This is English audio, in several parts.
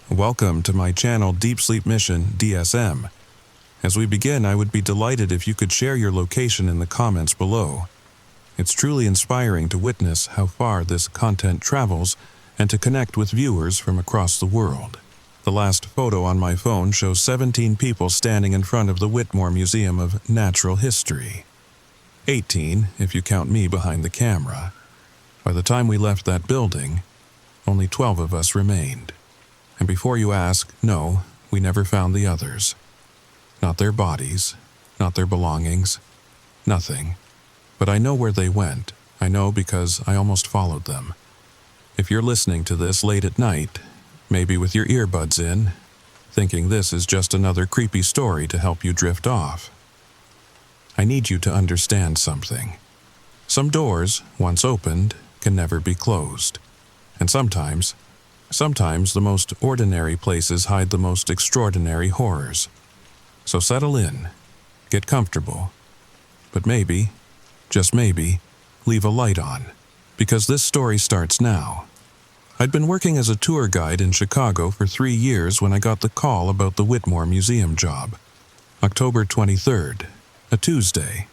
Welcome to my Channel Deep Sleep Mission-DSM. As we begin, I would be delighted if you could share your location in the comments below. It's truly inspiring to witness how far this content travels and to connect with viewers from across the world. The last photo on my phone shows 17 people standing in front of the Whitmore Museum of Natural History. 18 if you count me behind the camera. By the time we left that building, only 12 of us remained. And before you ask, no, we never found the others. Not their bodies, not their belongings, nothing. But I know where they went. I know because I almost followed them. If you're listening to this late at night, maybe with your earbuds in, thinking this is just another creepy story to help you drift off, I need you to understand something. Some doors, once opened, can never be closed. And sometimes the most ordinary places hide the most extraordinary horrors. So settle in, get comfortable, but maybe, just maybe, leave a light on, because this story starts now. I'd been working as a tour guide in Chicago for 3 years when I got the call about the Whitmore Museum job. October 23rd, a Tuesday.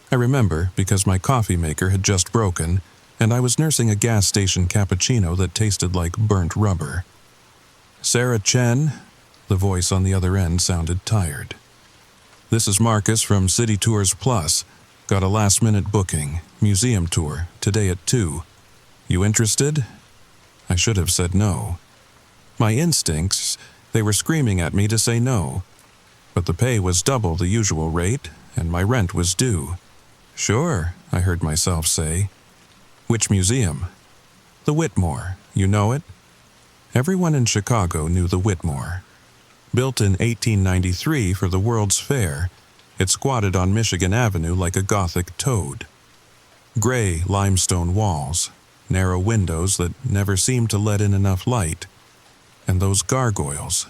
I remember because my coffee maker had just broken, and I was nursing a gas station cappuccino that tasted like burnt rubber. Sarah Chen? The voice on the other end sounded tired. This is Marcus from City Tours Plus. Got a last-minute booking, museum tour, today at 2. You interested? I should have said no. My instincts, they were screaming at me to say no. But the pay was double the usual rate, and my rent was due. Sure, I heard myself say. Which museum? The Whitmore. You know it? Everyone in Chicago knew the Whitmore. Built in 1893 for the World's Fair, it squatted on Michigan Avenue like a Gothic toad. Gray limestone walls, narrow windows that never seemed to let in enough light, and those gargoyles,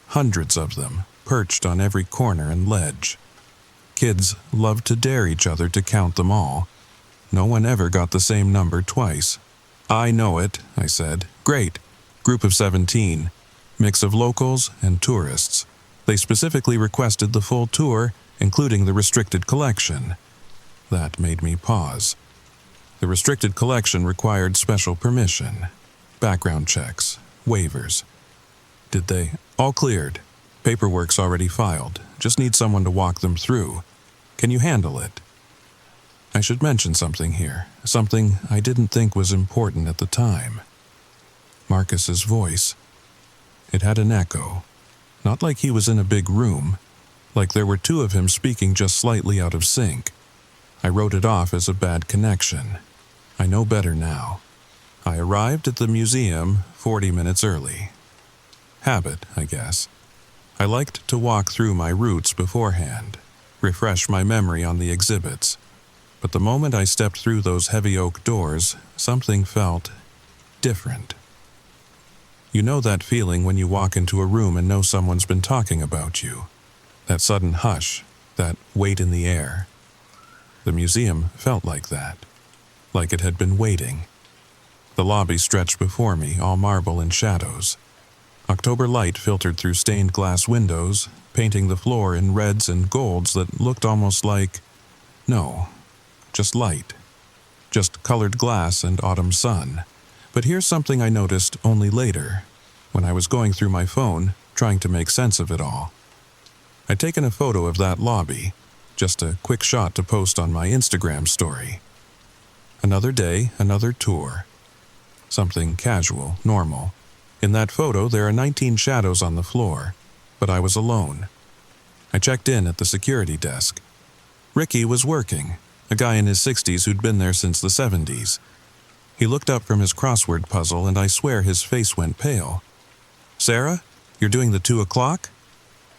hundreds of them, perched on every corner and ledge. Kids loved to dare each other to count them all. No one ever got the same number twice. I know it, I said. Great. Group of 17. Mix of locals and tourists. They specifically requested the full tour, including the restricted collection. That made me pause. The restricted collection required special permission. Background checks. Waivers. Did they? All cleared. Paperwork's already filed. Just need someone to walk them through. Can you handle it? I should mention something here, something I didn't think was important at the time. Marcus's voice. It had an echo. Not like he was in a big room, like there were 2 of him speaking just slightly out of sync. I wrote it off as a bad connection. I know better now. I arrived at the museum 40 minutes early. Habit, I guess. I liked to walk through my routes beforehand, refresh my memory on the exhibits. But the moment I stepped through those heavy oak doors, something felt different. You know that feeling when you walk into a room and know someone's been talking about you. That sudden hush, that weight in the air. The museum felt like that, like it had been waiting. The lobby stretched before me, all marble and shadows. October light filtered through stained glass windows, painting the floor in reds and golds that looked almost like... no. Just light. Just colored glass and autumn sun. But here's something I noticed only later, when I was going through my phone, trying to make sense of it all. I'd taken a photo of that lobby, just a quick shot to post on my Instagram story. Another day, another tour. Something casual, normal. In that photo, there are 19 shadows on the floor, but I was alone. I checked in at the security desk. Ricky was working. A guy in his 60s who'd been there since the 70s. He looked up from his crossword puzzle, and I swear his face went pale. Sarah, you're doing the 2 o'clock?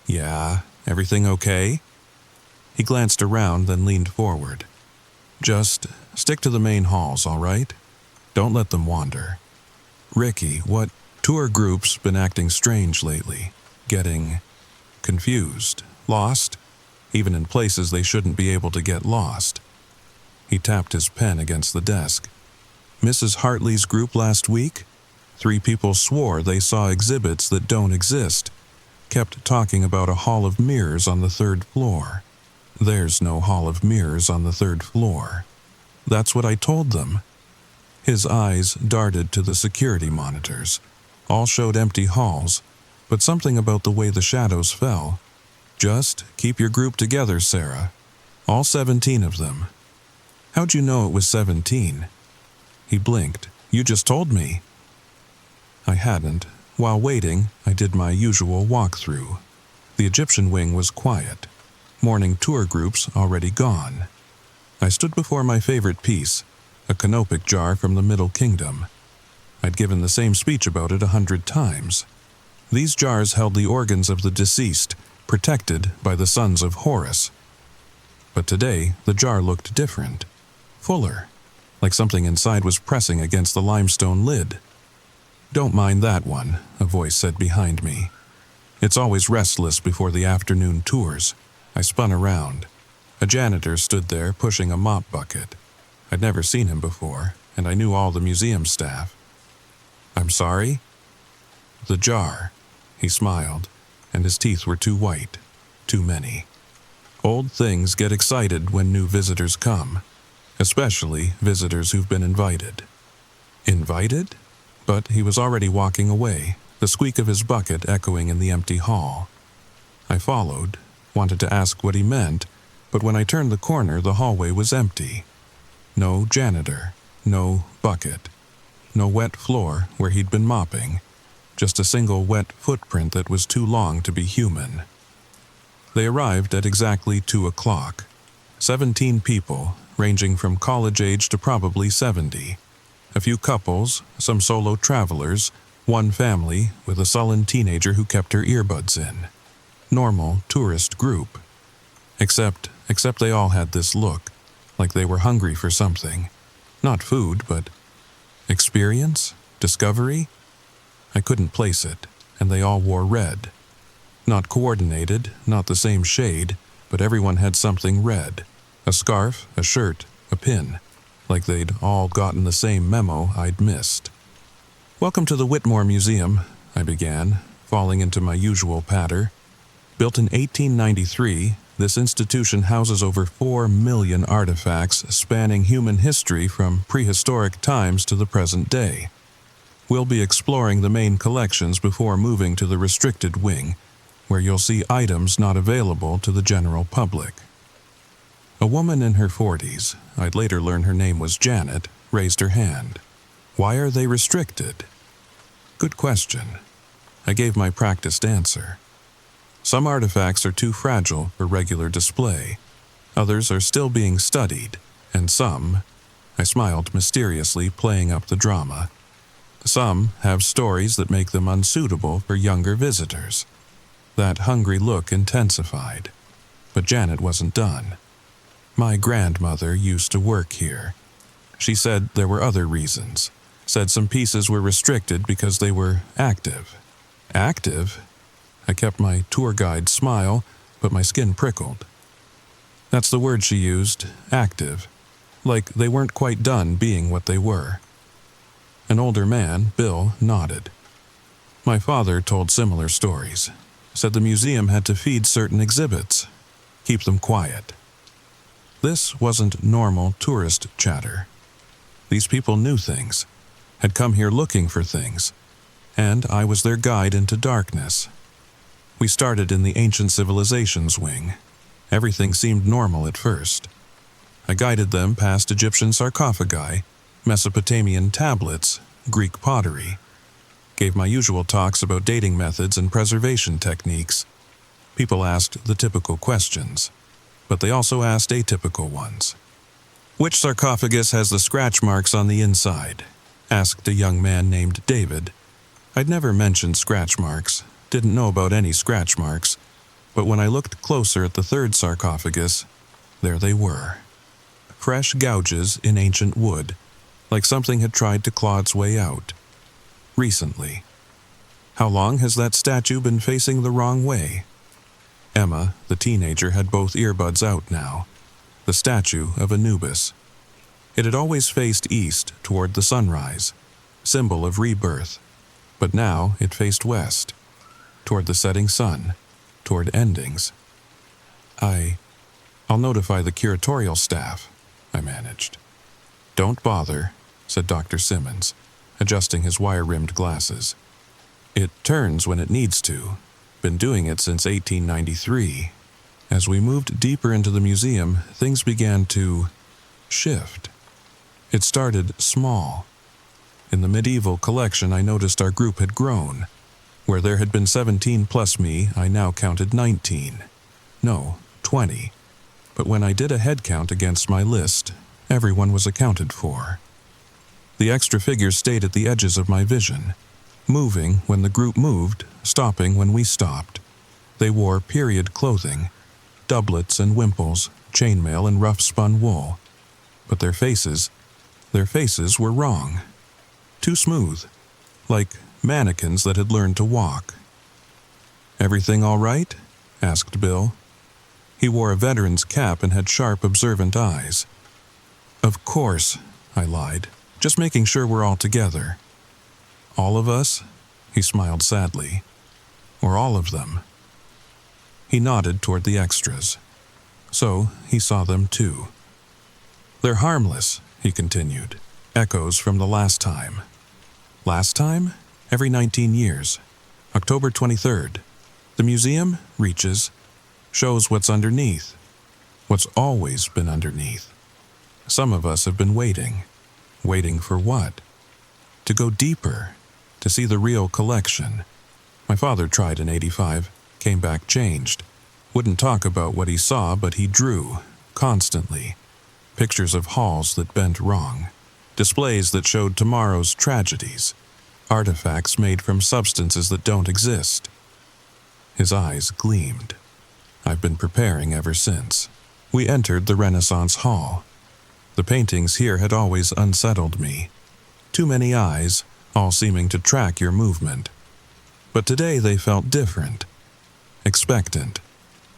Yeah, everything okay? He glanced around, then leaned forward. Just stick to the main halls, all right? Don't let them wander. Ricky, what tour group's been acting strange lately? Getting confused, lost, even in places they shouldn't be able to get lost. He tapped his pen against the desk. Mrs. Hartley's group last week? 3 people swore they saw exhibits that don't exist, kept talking about a hall of mirrors on the 3rd floor. There's no hall of mirrors on the 3rd floor. That's what I told them. His eyes darted to the security monitors. All showed empty halls, but something about the way the shadows fell. Just keep your group together, Sarah. All 17 of them. How'd you know it was 17? He blinked. You just told me. I hadn't. While waiting, I did my usual walkthrough. The Egyptian wing was quiet. Morning tour groups already gone. I stood before my favorite piece, a canopic jar from the Middle Kingdom. I'd given the same speech about it 100 times. These jars held the organs of the deceased, protected by the sons of Horus. But today, the jar looked different, fuller, like something inside was pressing against the limestone lid. Don't mind that one, a voice said behind me. It's always restless before the afternoon tours. I spun around. A janitor stood there pushing a mop bucket. I'd never seen him before, and I knew all the museum staff. I'm sorry? The jar. He smiled, and his teeth were too white. Too many. Old things get excited when new visitors come, especially visitors who've been invited. Invited? But he was already walking away, the squeak of his bucket echoing in the empty hall. I followed, wanted to ask what he meant, but when I turned the corner, the hallway was empty. No janitor, no bucket, no wet floor where he'd been mopping, just a single wet footprint that was too long to be human. They arrived at exactly 2 o'clock. 17 people, ranging from college age to probably 70. A few couples, some solo travelers, one family with a sullen teenager who kept her earbuds in. Normal tourist group. Except they all had this look, like they were hungry for something. Not food, but experience? Discovery? I couldn't place it, and they all wore red. Not coordinated, not the same shade, but everyone had something red. A scarf, a shirt, a pin. Like they'd all gotten the same memo I'd missed. Welcome to the Whitmore Museum, I began, falling into my usual patter. Built in 1893, this institution houses over 4 million artifacts spanning human history from prehistoric times to the present day. We'll be exploring the main collections before moving to the restricted wing, where you'll see items not available to the general public. A woman in her 40s, I'd later learn her name was Janet, raised her hand. Why are they restricted? Good question. I gave my practiced answer. Some artifacts are too fragile for regular display. Others are still being studied, and some, I smiled mysteriously, playing up the drama. Some have stories that make them unsuitable for younger visitors. That hungry look intensified. But Janet wasn't done. My grandmother used to work here. She said there were other reasons. Said some pieces were restricted because they were active. Active? I kept my tour guide smile, but my skin prickled. That's the word she used, active. Like they weren't quite done being what they were. An older man, Bill, nodded. My father told similar stories. Said the museum had to feed certain exhibits. Keep them quiet. This wasn't normal tourist chatter. These people knew things, had come here looking for things, and I was their guide into darkness. We started in the ancient civilizations wing. Everything seemed normal at first. I guided them past Egyptian sarcophagi, Mesopotamian tablets, Greek pottery. Gave my usual talks about dating methods and preservation techniques. People asked the typical questions, but they also asked atypical ones. Which sarcophagus has the scratch marks on the inside? Asked a young man named David. I'd never mentioned scratch marks, didn't know about any scratch marks, but when I looked closer at the 3rd sarcophagus, there they were. Fresh gouges in ancient wood, like something had tried to claw its way out. Recently. How long has that statue been facing the wrong way? Emma, the teenager, had both earbuds out now. The statue of Anubis. It had always faced east toward the sunrise, symbol of rebirth, But now it faced west, toward the setting sun, toward endings. I'll notify the curatorial staff, I managed. Don't bother, said Dr. Simmons, adjusting his wire-rimmed glasses. It turns when it needs to. Been doing it since 1893. As we moved deeper into the museum, things began to shift. It started small. In the medieval collection, I noticed our group had grown. Where there had been 17 plus me, I now counted 19. No, 20. But when I did a head count against my list, everyone was accounted for. The extra figures stayed at the edges of my vision, moving when the group moved, stopping when we stopped. They wore period clothing, doublets and wimples, chainmail and rough-spun wool. But their faces were wrong. Too smooth, like mannequins that had learned to walk. "Everything all right?" asked Bill. He wore a veteran's cap and had sharp, observant eyes. "Of course," I lied. "Just making sure we're all together." "All of us?" He smiled sadly. "Or all of them?" He nodded toward the extras. So he saw them too. "They're harmless," he continued. "Echoes from the last time." Last time? Every 19 years. October 23rd. The museum reaches, shows what's underneath. What's always been underneath. Some of us have been waiting. Waiting for what? To go deeper. To see the real collection. My father tried in '85, came back changed. Wouldn't talk about what he saw, but he drew, constantly. Pictures of halls that bent wrong. Displays that showed tomorrow's tragedies. Artifacts made from substances that don't exist. His eyes gleamed. I've been preparing ever since. We entered the Renaissance Hall. The paintings here had always unsettled me. Too many eyes, all seeming to track your movement. But today they felt different. Expectant.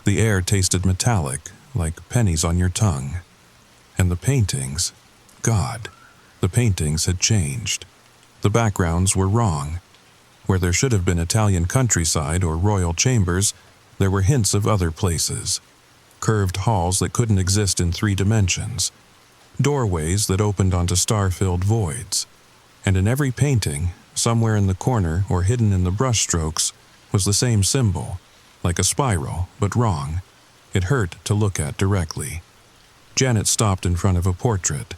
The air tasted metallic, like pennies on your tongue. And the paintings, God, the paintings had changed. The backgrounds were wrong. Where there should have been Italian countryside or royal chambers, there were hints of other places. Curved halls that couldn't exist in 3 dimensions. Doorways that opened onto star-filled voids. And in every painting, somewhere in the corner or hidden in the brushstrokes, was the same symbol, like a spiral, but wrong. It hurt to look at directly. Janet stopped in front of a portrait.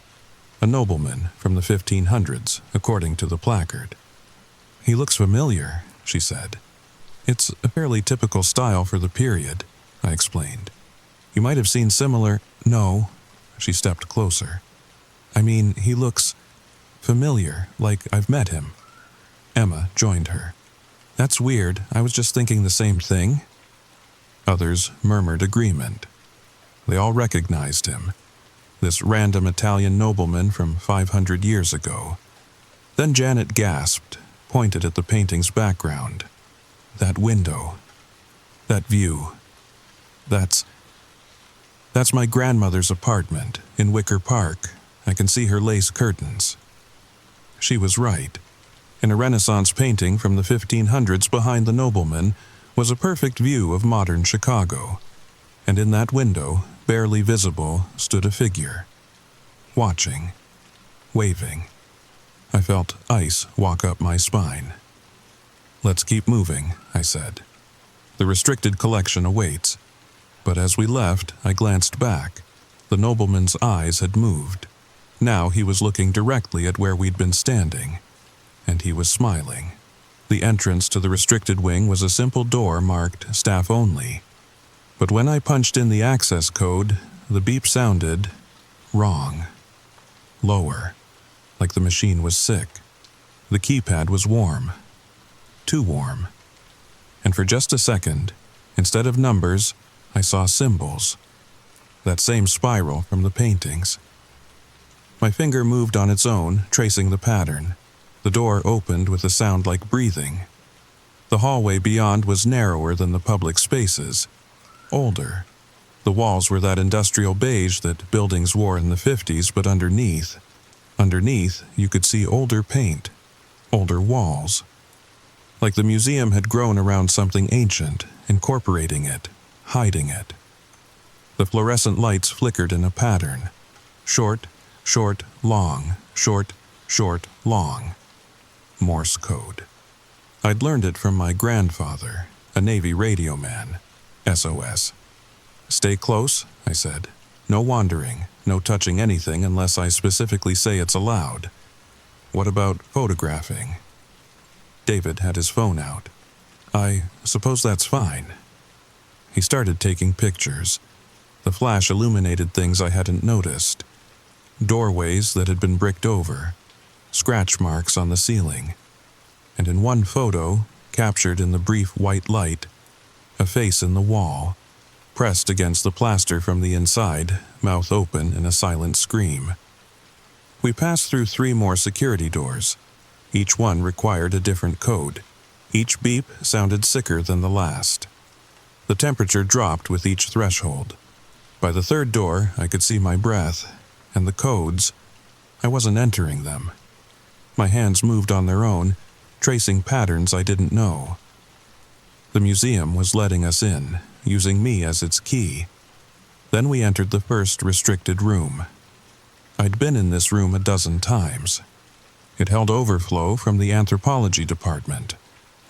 A nobleman from the 1500s, according to the placard. "He looks familiar," she said. "It's a fairly typical style for the period," I explained. "You might have seen similar—" "No," she stepped closer. "I mean, he looks familiar, like I've met him." Emma joined her. "That's weird, I was just thinking the same thing." Others murmured agreement. They all recognized him. This random Italian nobleman from 500 years ago. Then Janet gasped, pointed at the painting's background. "That window. That view. That's my grandmother's apartment in Wicker Park. I can see her lace curtains." She was right. In a Renaissance painting from the 1500s behind the nobleman was a perfect view of modern Chicago. And in that window, barely visible, stood a figure. Watching. Waving. I felt ice walk up my spine. "Let's keep moving," I said. "The restricted collection awaits." But as we left, I glanced back. The nobleman's eyes had moved. Now he was looking directly at where we'd been standing. And he was smiling. The entrance to the restricted wing was a simple door marked "Staff Only." But when I punched in the access code, the beep sounded wrong. Lower, like the machine was sick. The keypad was warm. Too warm. And for just a second, instead of numbers, I saw symbols. That same spiral from the paintings. My finger moved on its own, tracing the pattern. The door opened with a sound like breathing. The hallway beyond was narrower than the public spaces. Older. The walls were that industrial beige that buildings wore in the 50s, but underneath, you could see older paint, older walls. like the museum had grown around something ancient, incorporating it, hiding it. The fluorescent lights flickered in a pattern. Short, short, long, short, short, long. Morse code. I'd learned it from my grandfather, a Navy radio man. SOS. "Stay close," I said. "No wandering, no touching anything unless I specifically say it's allowed." "What about photographing?" David had his phone out. "I suppose that's fine." He started taking pictures. The flash illuminated things I hadn't noticed. Doorways that had been bricked over, scratch marks on the ceiling, and in one photo, captured in the brief white light, a face in the wall, pressed against the plaster from the inside, mouth open in a silent scream. We passed through 3 more security doors. Each one required a different code. Each beep sounded sicker than the last. The temperature dropped with each threshold. By the 3rd door, I could see my breath, and the codes, I wasn't entering them. My hands moved on their own, tracing patterns I didn't know. The museum was letting us in, using me as its key. Then we entered the first restricted room. I'd been in this room a dozen times. It held overflow from the anthropology department.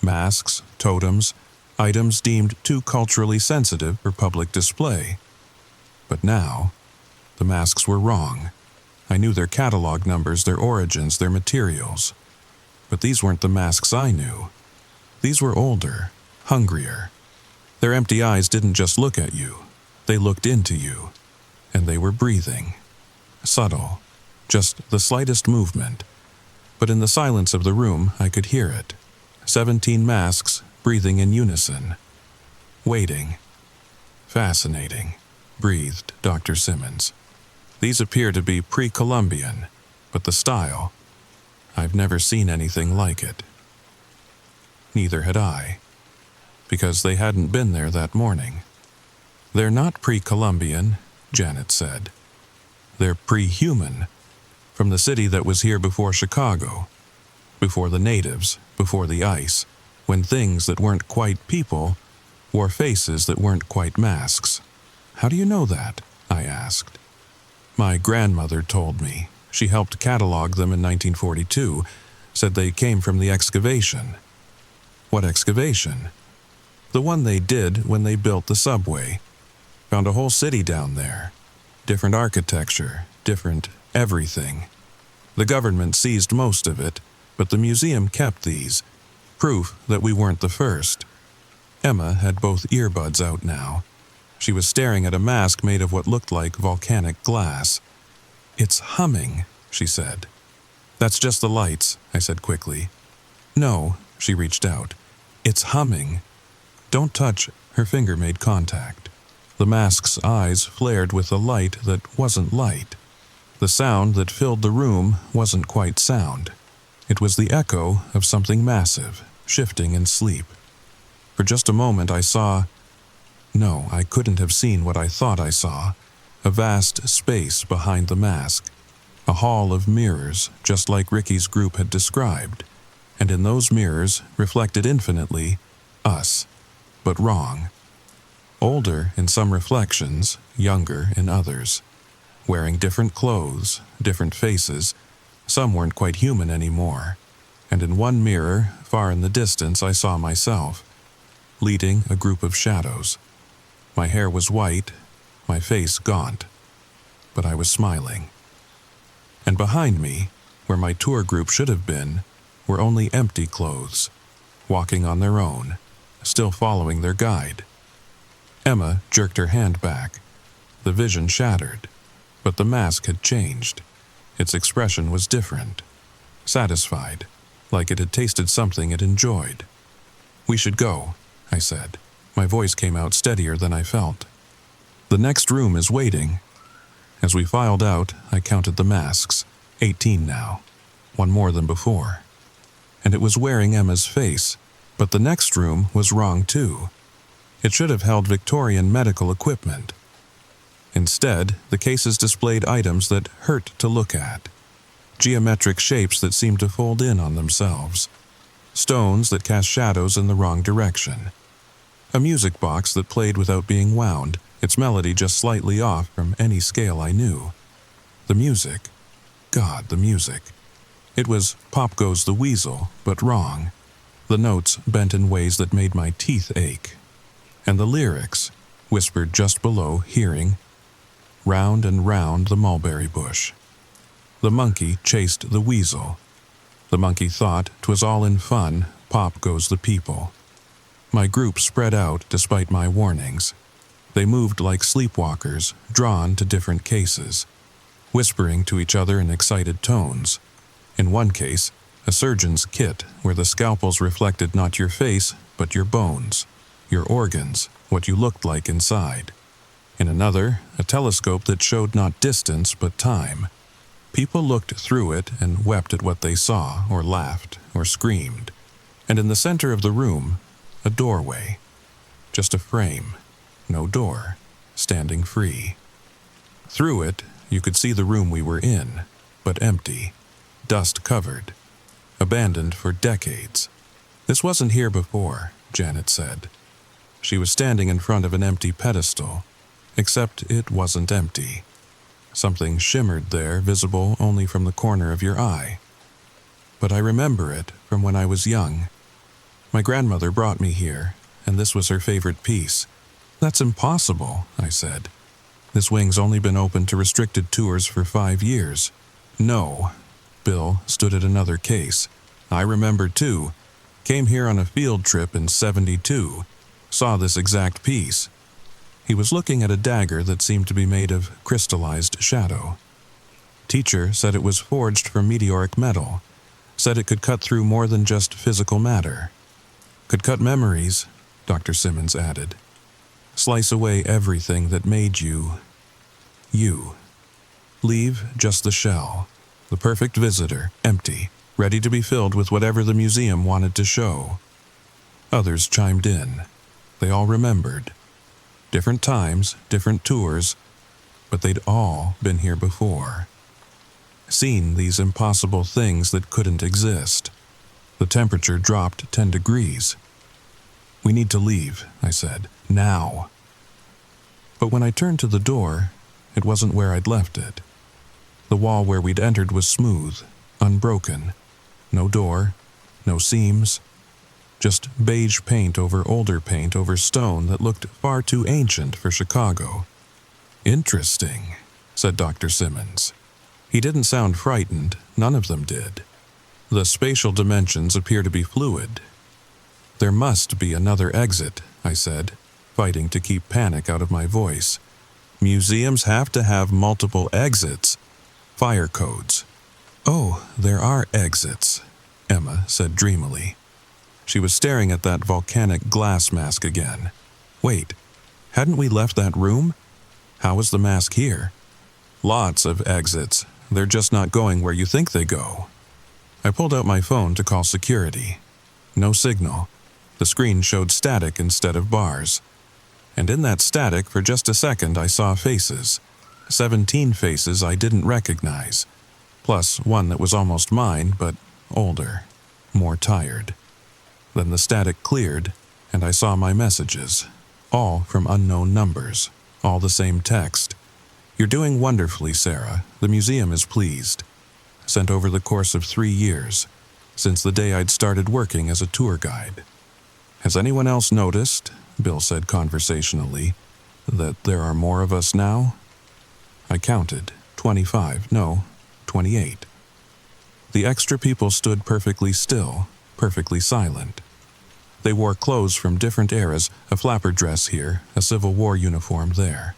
Masks, totems, items deemed too culturally sensitive for public display. But now, the masks were wrong. I knew their catalog numbers, their origins, their materials. But these weren't the masks I knew. These were older, hungrier. Their empty eyes didn't just look at you. They looked into you. And they were breathing. Subtle. Just the slightest movement. But in the silence of the room, I could hear it. 17 masks breathing in unison. Waiting. "Fascinating," breathed Dr. Simmons. "These appear to be pre-Columbian, but the style, I've never seen anything like it." Neither had I, because they hadn't been there that morning. "They're not pre-Columbian," Janet said. "They're pre-human, from the city that was here before Chicago, before the natives, before the ice, when things that weren't quite people wore faces that weren't quite masks." "How do you know that?" I asked. "My grandmother told me. She helped catalog them in 1942, said they came from the excavation." "What excavation?" "The one they did when they built the subway. Found a whole city down there. Different architecture, different everything. The government seized most of it, but the museum kept these. Proof that we weren't the first." Emma had both earbuds out now. She was staring at a mask made of what looked like volcanic glass. "It's humming," she said. "That's just the lights," I said quickly. "No," she reached out. "It's humming. Don't touch." Her finger made contact. The mask's eyes flared with a light that wasn't light. The sound that filled the room wasn't quite sound. It was the echo of something massive, shifting in sleep. For just a moment I saw... No, I couldn't have seen what I thought I saw. A vast space behind the mask. A hall of mirrors, just like Ricky's group had described. And in those mirrors, reflected infinitely, us. But wrong. Older in some reflections, younger in others. Wearing different clothes, different faces. Some weren't quite human anymore. And in one mirror, far in the distance, I saw myself, leading a group of shadows. My hair was white, my face gaunt, but I was smiling. And behind me, where my tour group should have been, were only empty clothes, walking on their own, still following their guide. Emma jerked her hand back. The vision shattered, but the mask had changed. Its expression was different, satisfied, like it had tasted something it enjoyed. "We should go," I said. My voice came out steadier than I felt. "The next room is waiting." As we filed out, I counted the masks, 18 now, one more than before. And it was wearing Emma's face, but the next room was wrong too. It should have held Victorian medical equipment. Instead, the cases displayed items that hurt to look at. Geometric shapes that seemed to fold in on themselves. stones that cast shadows in the wrong direction. A music box that played without being wound, its melody just slightly off from any scale I knew. The music. God, the music. It was Pop Goes the Weasel, but wrong. The notes bent in ways that made my teeth ache. And the lyrics, whispered just below hearing, round and round the mulberry bush. The monkey chased the weasel. The monkey thought 'twas all in fun, Pop goes the people. My group spread out despite my warnings. They moved like sleepwalkers, drawn to different cases, whispering to each other in excited tones. In one case, a surgeon's kit where the scalpels reflected not your face, but your bones, your organs, what you looked like inside. In another, a telescope that showed not distance but time. People looked through it and wept at what they saw, or laughed, or screamed. And in the center of the room, a doorway. Just a frame, no door, standing free. Through it, you could see the room we were in, but empty, dust-covered, abandoned for decades. This wasn't here before, Janet said. She was standing in front of an empty pedestal, except it wasn't empty. Something shimmered there, visible only from the corner of your eye. But I remember it from when I was young. My grandmother brought me here, and this was her favorite piece. That's impossible, I said. This wing's only been open to restricted tours for 5 years. No. Bill stood at another case. I remember too. Came here on a field trip in '72. Saw this exact piece. He was looking at a dagger that seemed to be made of crystallized shadow. Teacher said it was forged from meteoric metal. Said it could cut through more than just physical matter. Could cut memories, Dr. Simmons added. Slice away everything that made you. You. Leave just the shell. The perfect visitor, empty, ready to be filled with whatever the museum wanted to show. Others chimed in. They all remembered. Different times, different tours, but they'd all been here before. Seen these impossible things that couldn't exist. The temperature dropped 10 degrees. We need to leave, I said, now. But when I turned to the door, it wasn't where I'd left it. The wall where we'd entered was smooth, unbroken. No door, no seams. Just beige paint over older paint over stone that looked far too ancient for Chicago. Interesting, said Dr. Simmons. He didn't sound frightened, none of them did. The spatial dimensions appear to be fluid. There must be another exit, I said, fighting to keep panic out of my voice. Museums have to have multiple exits. Fire codes. Oh, there are exits, Emma said dreamily. She was staring at that volcanic glass mask again. Wait, hadn't we left that room? How was the mask here? Lots of exits. They're just not going where you think they go. I pulled out my phone to call security. No signal. The screen showed static instead of bars. And in that static, for just a second, I saw faces. 17 faces I didn't recognize. Plus one that was almost mine, but older, more tired. Then the static cleared, and I saw my messages. All from unknown numbers. All the same text. You're doing wonderfully, Sarah. The museum is pleased. Sent over the course of 3 years, since the day I'd started working as a tour guide. Has anyone else noticed, Bill said conversationally, that there are more of us now? I counted. 25, no, 28. The extra people stood perfectly still, perfectly silent. They wore clothes from different eras, a flapper dress here, a Civil War uniform there.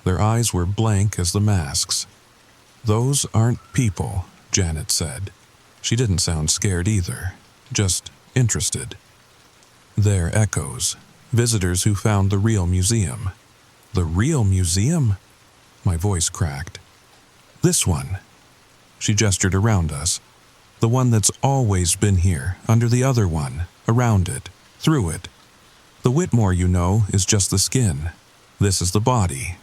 Their eyes were blank as the masks. Those aren't people, Janet said. She didn't sound scared either, just interested. They're echoes, visitors who found the real museum. The real museum? My voice cracked. This one. She gestured around us. The one that's always been here, under the other one, around it, through it. The Whitmore, you know, is just the skin. This is the body.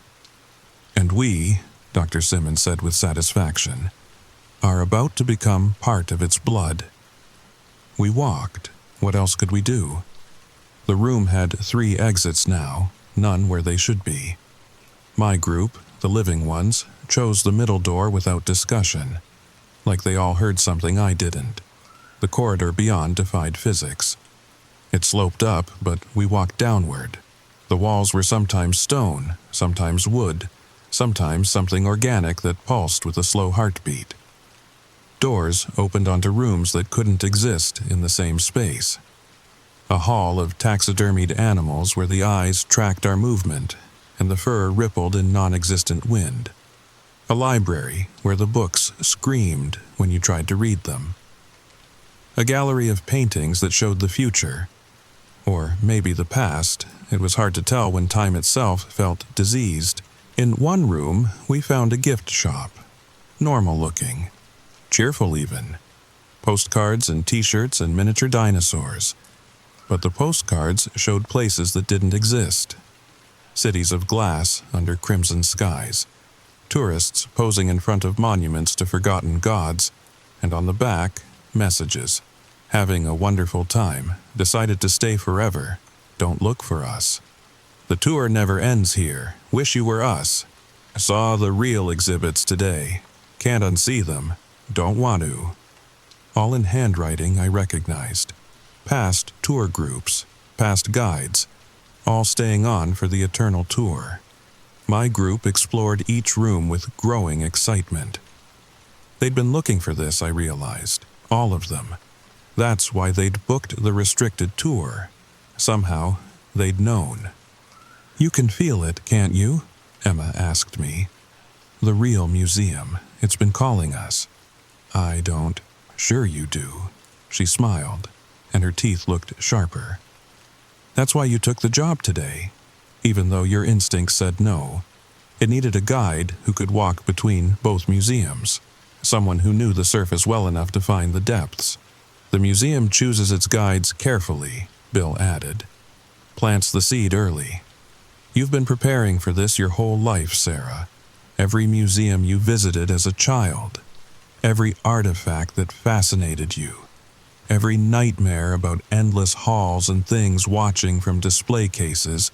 And we, Dr. Simmons said with satisfaction, are about to become part of its blood. We walked. What else could we do? The room had 3 exits now, none where they should be. My group, the living ones, chose the middle door without discussion, like they all heard something I didn't. The corridor beyond defied physics. It sloped up, but we walked downward. The walls were sometimes stone, sometimes wood, sometimes something organic that pulsed with a slow heartbeat. Doors opened onto rooms that couldn't exist in the same space. A hall of taxidermied animals where the eyes tracked our movement and the fur rippled in non-existent wind. A library where the books screamed when you tried to read them. A gallery of paintings that showed the future, or maybe the past. It was hard to tell when time itself felt diseased. In one room, we found a gift shop. Normal looking. Cheerful even. Postcards and t-shirts and miniature dinosaurs. But the postcards showed places that didn't exist. Cities of glass under crimson skies. Tourists posing in front of monuments to forgotten gods, and on the back, messages. Having a wonderful time. Decided to stay forever. Don't look for us. The tour never ends here. Wish you were us. Saw the real exhibits today. Can't unsee them. Don't want to. All in handwriting I recognized. Past tour groups. Past guides. All staying on for the eternal tour. My group explored each room with growing excitement. They'd been looking for this, I realized. All of them. That's why they'd booked the restricted tour. Somehow, they'd known. You can feel it, can't you? Emma asked me. The real museum. It's been calling us. I don't. Sure you do. She smiled, and her teeth looked sharper. That's why you took the job today, even though your instinct said no. It needed a guide who could walk between both museums, someone who knew the surface well enough to find the depths. The museum chooses its guides carefully, Bill added. Plants the seed early. You've been preparing for this your whole life, Sarah. Every museum you visited as a child. Every artifact that fascinated you. Every nightmare about endless halls and things watching from display cases.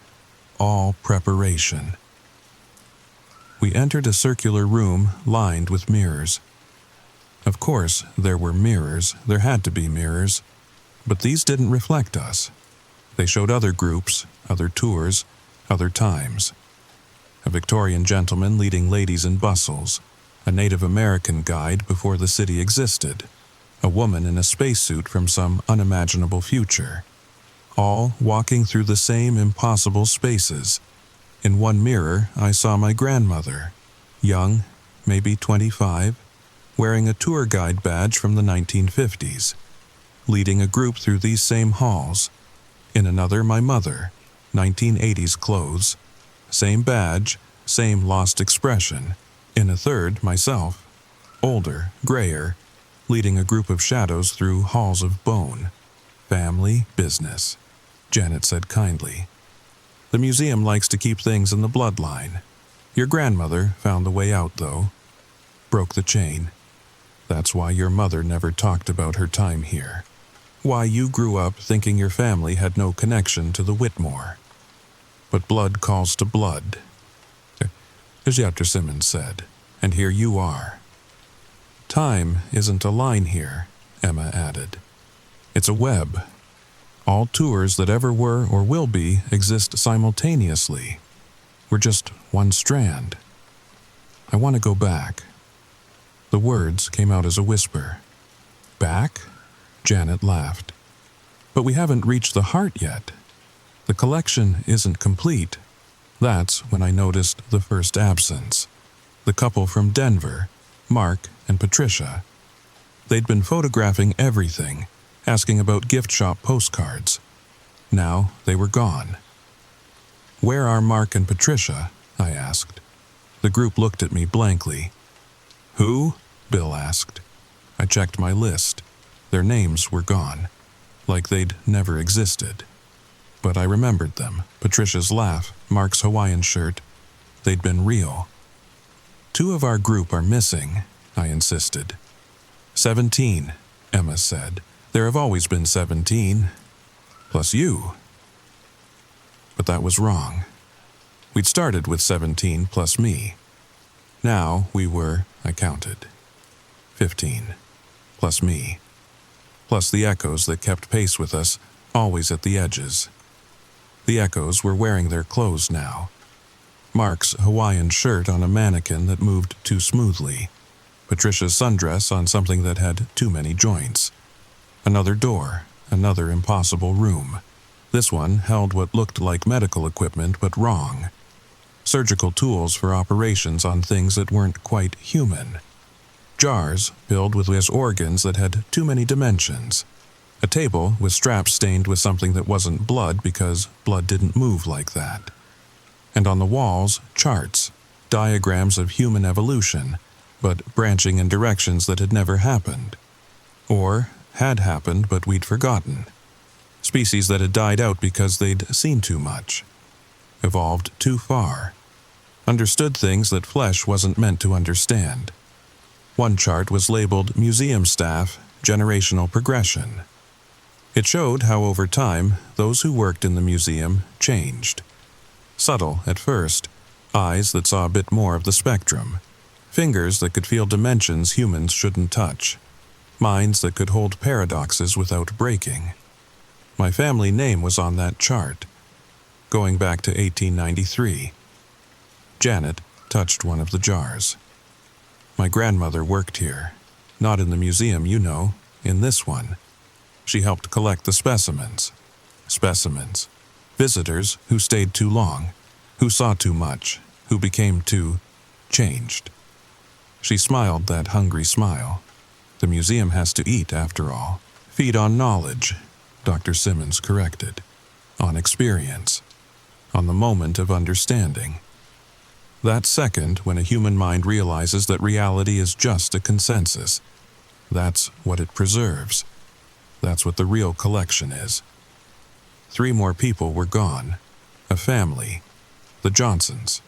All preparation. We entered a circular room lined with mirrors. Of course, there were mirrors. There had to be mirrors. But these didn't reflect us. They showed other groups, other tours, other times. A Victorian gentleman leading ladies in bustles. A Native American guide before the city existed. A woman in a spacesuit from some unimaginable future. All walking through the same impossible spaces. In one mirror, I saw my grandmother. Young, maybe 25, wearing a tour guide badge from the 1950s. Leading a group through these same halls. In another, my mother, 1980s clothes. Same badge, same lost expression. In a third, myself, older, grayer, leading a group of shadows through halls of bone. Family, business, Janet said kindly. The museum likes to keep things in the bloodline. Your grandmother found the way out, though. Broke the chain. That's why your mother never talked about her time here. Why you grew up thinking your family had no connection to the Whitmore. But blood calls to blood, as Dr. Simmons said, and here you are. Time isn't a line here, Emma added. It's a web. All tours that ever were or will be exist simultaneously. We're just one strand. I want to go back. The words came out as a whisper. Back? Janet laughed. But we haven't reached the heart yet. The collection isn't complete. That's when I noticed the first absence. The couple from Denver, Mark and Patricia. They'd been photographing everything, asking about gift shop postcards. Now they were gone. Where are Mark and Patricia? I asked. The group looked at me blankly. Who? Bill asked. I checked my list. Their names were gone, like they'd never existed. But I remembered them, Patricia's laugh, Mark's Hawaiian shirt. They'd been real. 2 of our group are missing, I insisted. 17, Emma said, There have always been 17, plus you. But that was wrong. We'd started with 17 plus me. Now we were, I counted, 15, plus me, plus the echoes that kept pace with us, always at the edges. The echoes were wearing their clothes now. Mark's Hawaiian shirt on a mannequin that moved too smoothly. Patricia's sundress on something that had too many joints. Another door, another impossible room. This one held what looked like medical equipment but wrong. Surgical tools for operations on things that weren't quite human. Jars filled with his organs that had too many dimensions. A table with straps stained with something that wasn't blood because blood didn't move like that. And on the walls, charts, diagrams of human evolution, but branching in directions that had never happened. Or had happened but we'd forgotten. Species that had died out because they'd seen too much. Evolved too far. Understood things that flesh wasn't meant to understand. One chart was labeled Museum Staff, Generational Progression. It showed how over time, those who worked in the museum changed. Subtle at first, eyes that saw a bit more of the spectrum, fingers that could feel dimensions humans shouldn't touch, minds that could hold paradoxes without breaking. My family name was on that chart, going back to 1893. Janet touched one of the jars. My grandmother worked here, not in the museum, you know, in this one. She helped collect the specimens. Specimens. Visitors who stayed too long, who saw too much, who became too changed. She smiled that hungry smile. The museum has to eat, after all. Feed on knowledge, Dr. Simmons corrected. On experience. On the moment of understanding. That second when a human mind realizes that reality is just a consensus. That's what it preserves. That's what the real collection is. 3 more people were gone. A family. The Johnsons.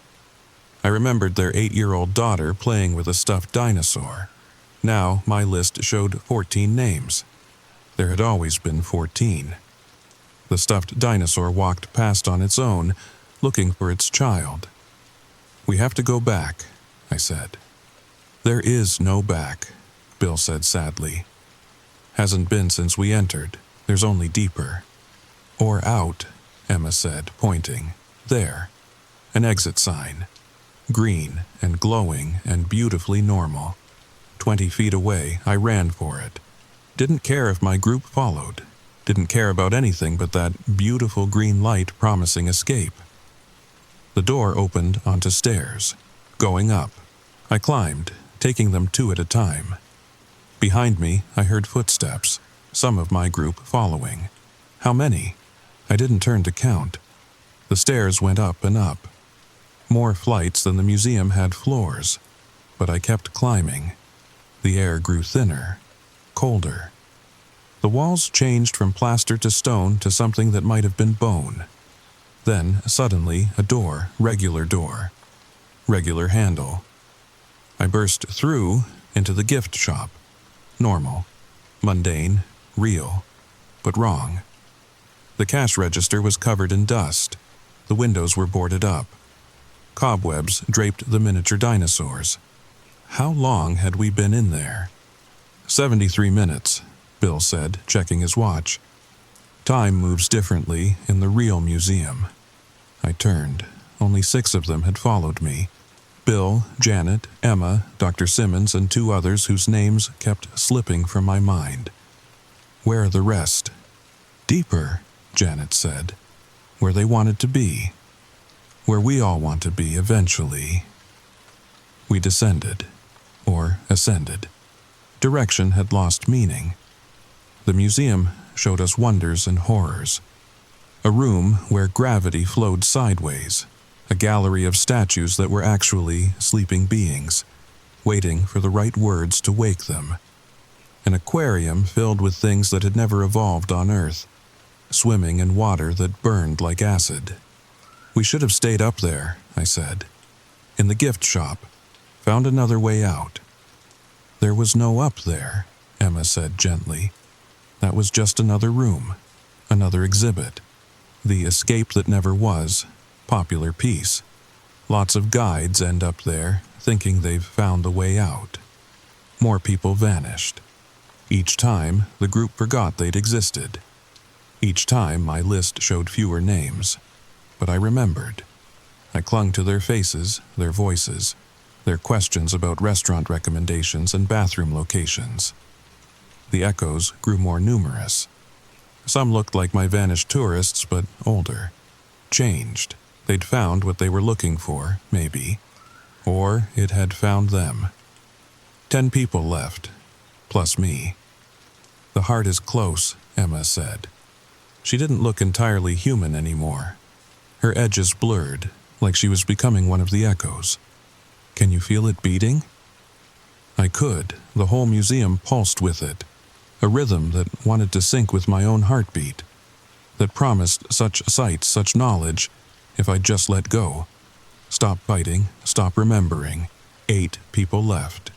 I remembered their 8-year-old daughter playing with a stuffed dinosaur. Now my list showed 14 names. There had always been 14. The stuffed dinosaur walked past on its own, looking for its child. "We have to go back," I said. "There is no back," Bill said sadly. "Hasn't been since we entered. There's only deeper." "Or out," Emma said, pointing. "There. An exit sign. Green and glowing and beautifully normal. 20 feet away, I ran for it. Didn't care if my group followed. Didn't care about anything but that beautiful green light promising escape." The door opened onto stairs. Going up. I climbed, taking them 2 at a time. Behind me, I heard footsteps, some of my group following. How many? I didn't turn to count. The stairs went up and up. More flights than the museum had floors. But I kept climbing. The air grew thinner, colder. The walls changed from plaster to stone to something that might have been bone. Then, suddenly, a door, regular handle. I burst through into the gift shop. Normal, mundane, real, but wrong. The cash register was covered in dust. The windows were boarded up. Cobwebs draped the miniature dinosaurs. How long had we been in there? 73 minutes, Bill said, checking his watch. Time moves differently in the real museum. I turned. Only 6 of them had followed me. Bill, Janet, Emma, Dr. Simmons, and 2 others whose names kept slipping from my mind. "Where are the rest?" "Deeper," Janet said. "Where they wanted to be. Where we all want to be eventually." We descended. Or ascended. Direction had lost meaning. The museum showed us wonders and horrors. A room where gravity flowed sideways. A gallery of statues that were actually sleeping beings, waiting for the right words to wake them. An aquarium filled with things that had never evolved on Earth, swimming in water that burned like acid. "We should have stayed up there," I said. "In the gift shop. Found another way out." "There was no up there," Emma said gently. That was just another room, another exhibit. The escape that never was, popular piece. Lots of guides end up there, thinking they've found the way out. More people vanished. Each time, the group forgot they'd existed. Each time, my list showed fewer names. But I remembered. I clung to their faces, their voices, their questions about restaurant recommendations and bathroom locations. The echoes grew more numerous. Some looked like my vanished tourists, but older. Changed. They'd found what they were looking for, maybe. Or it had found them. 10 people left, plus me. The heart is close, Emma said. She didn't look entirely human anymore. Her edges blurred, like she was becoming one of the echoes. Can you feel it beating? I could. The whole museum pulsed with it. A rhythm that wanted to sync with my own heartbeat. That promised such sights, such knowledge, if I'd just let go. Stop fighting, stop remembering. 8 people left.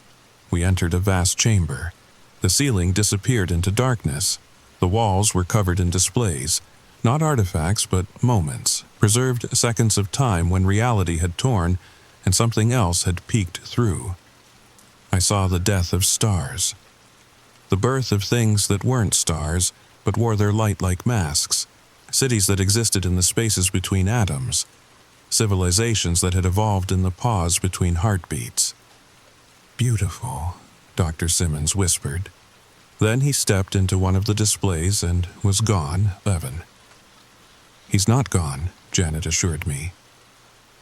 We entered a vast chamber. The ceiling disappeared into darkness. The walls were covered in displays, not artifacts but moments, preserved seconds of time when reality had torn and something else had peeked through. I saw the death of stars. The birth of things that weren't stars but wore their light like masks. Cities that existed in the spaces between atoms. Civilizations that had evolved in the pause between heartbeats. Beautiful, Dr. Simmons whispered. Then he stepped into one of the displays and was gone, Evan. He's not gone, Janet assured me.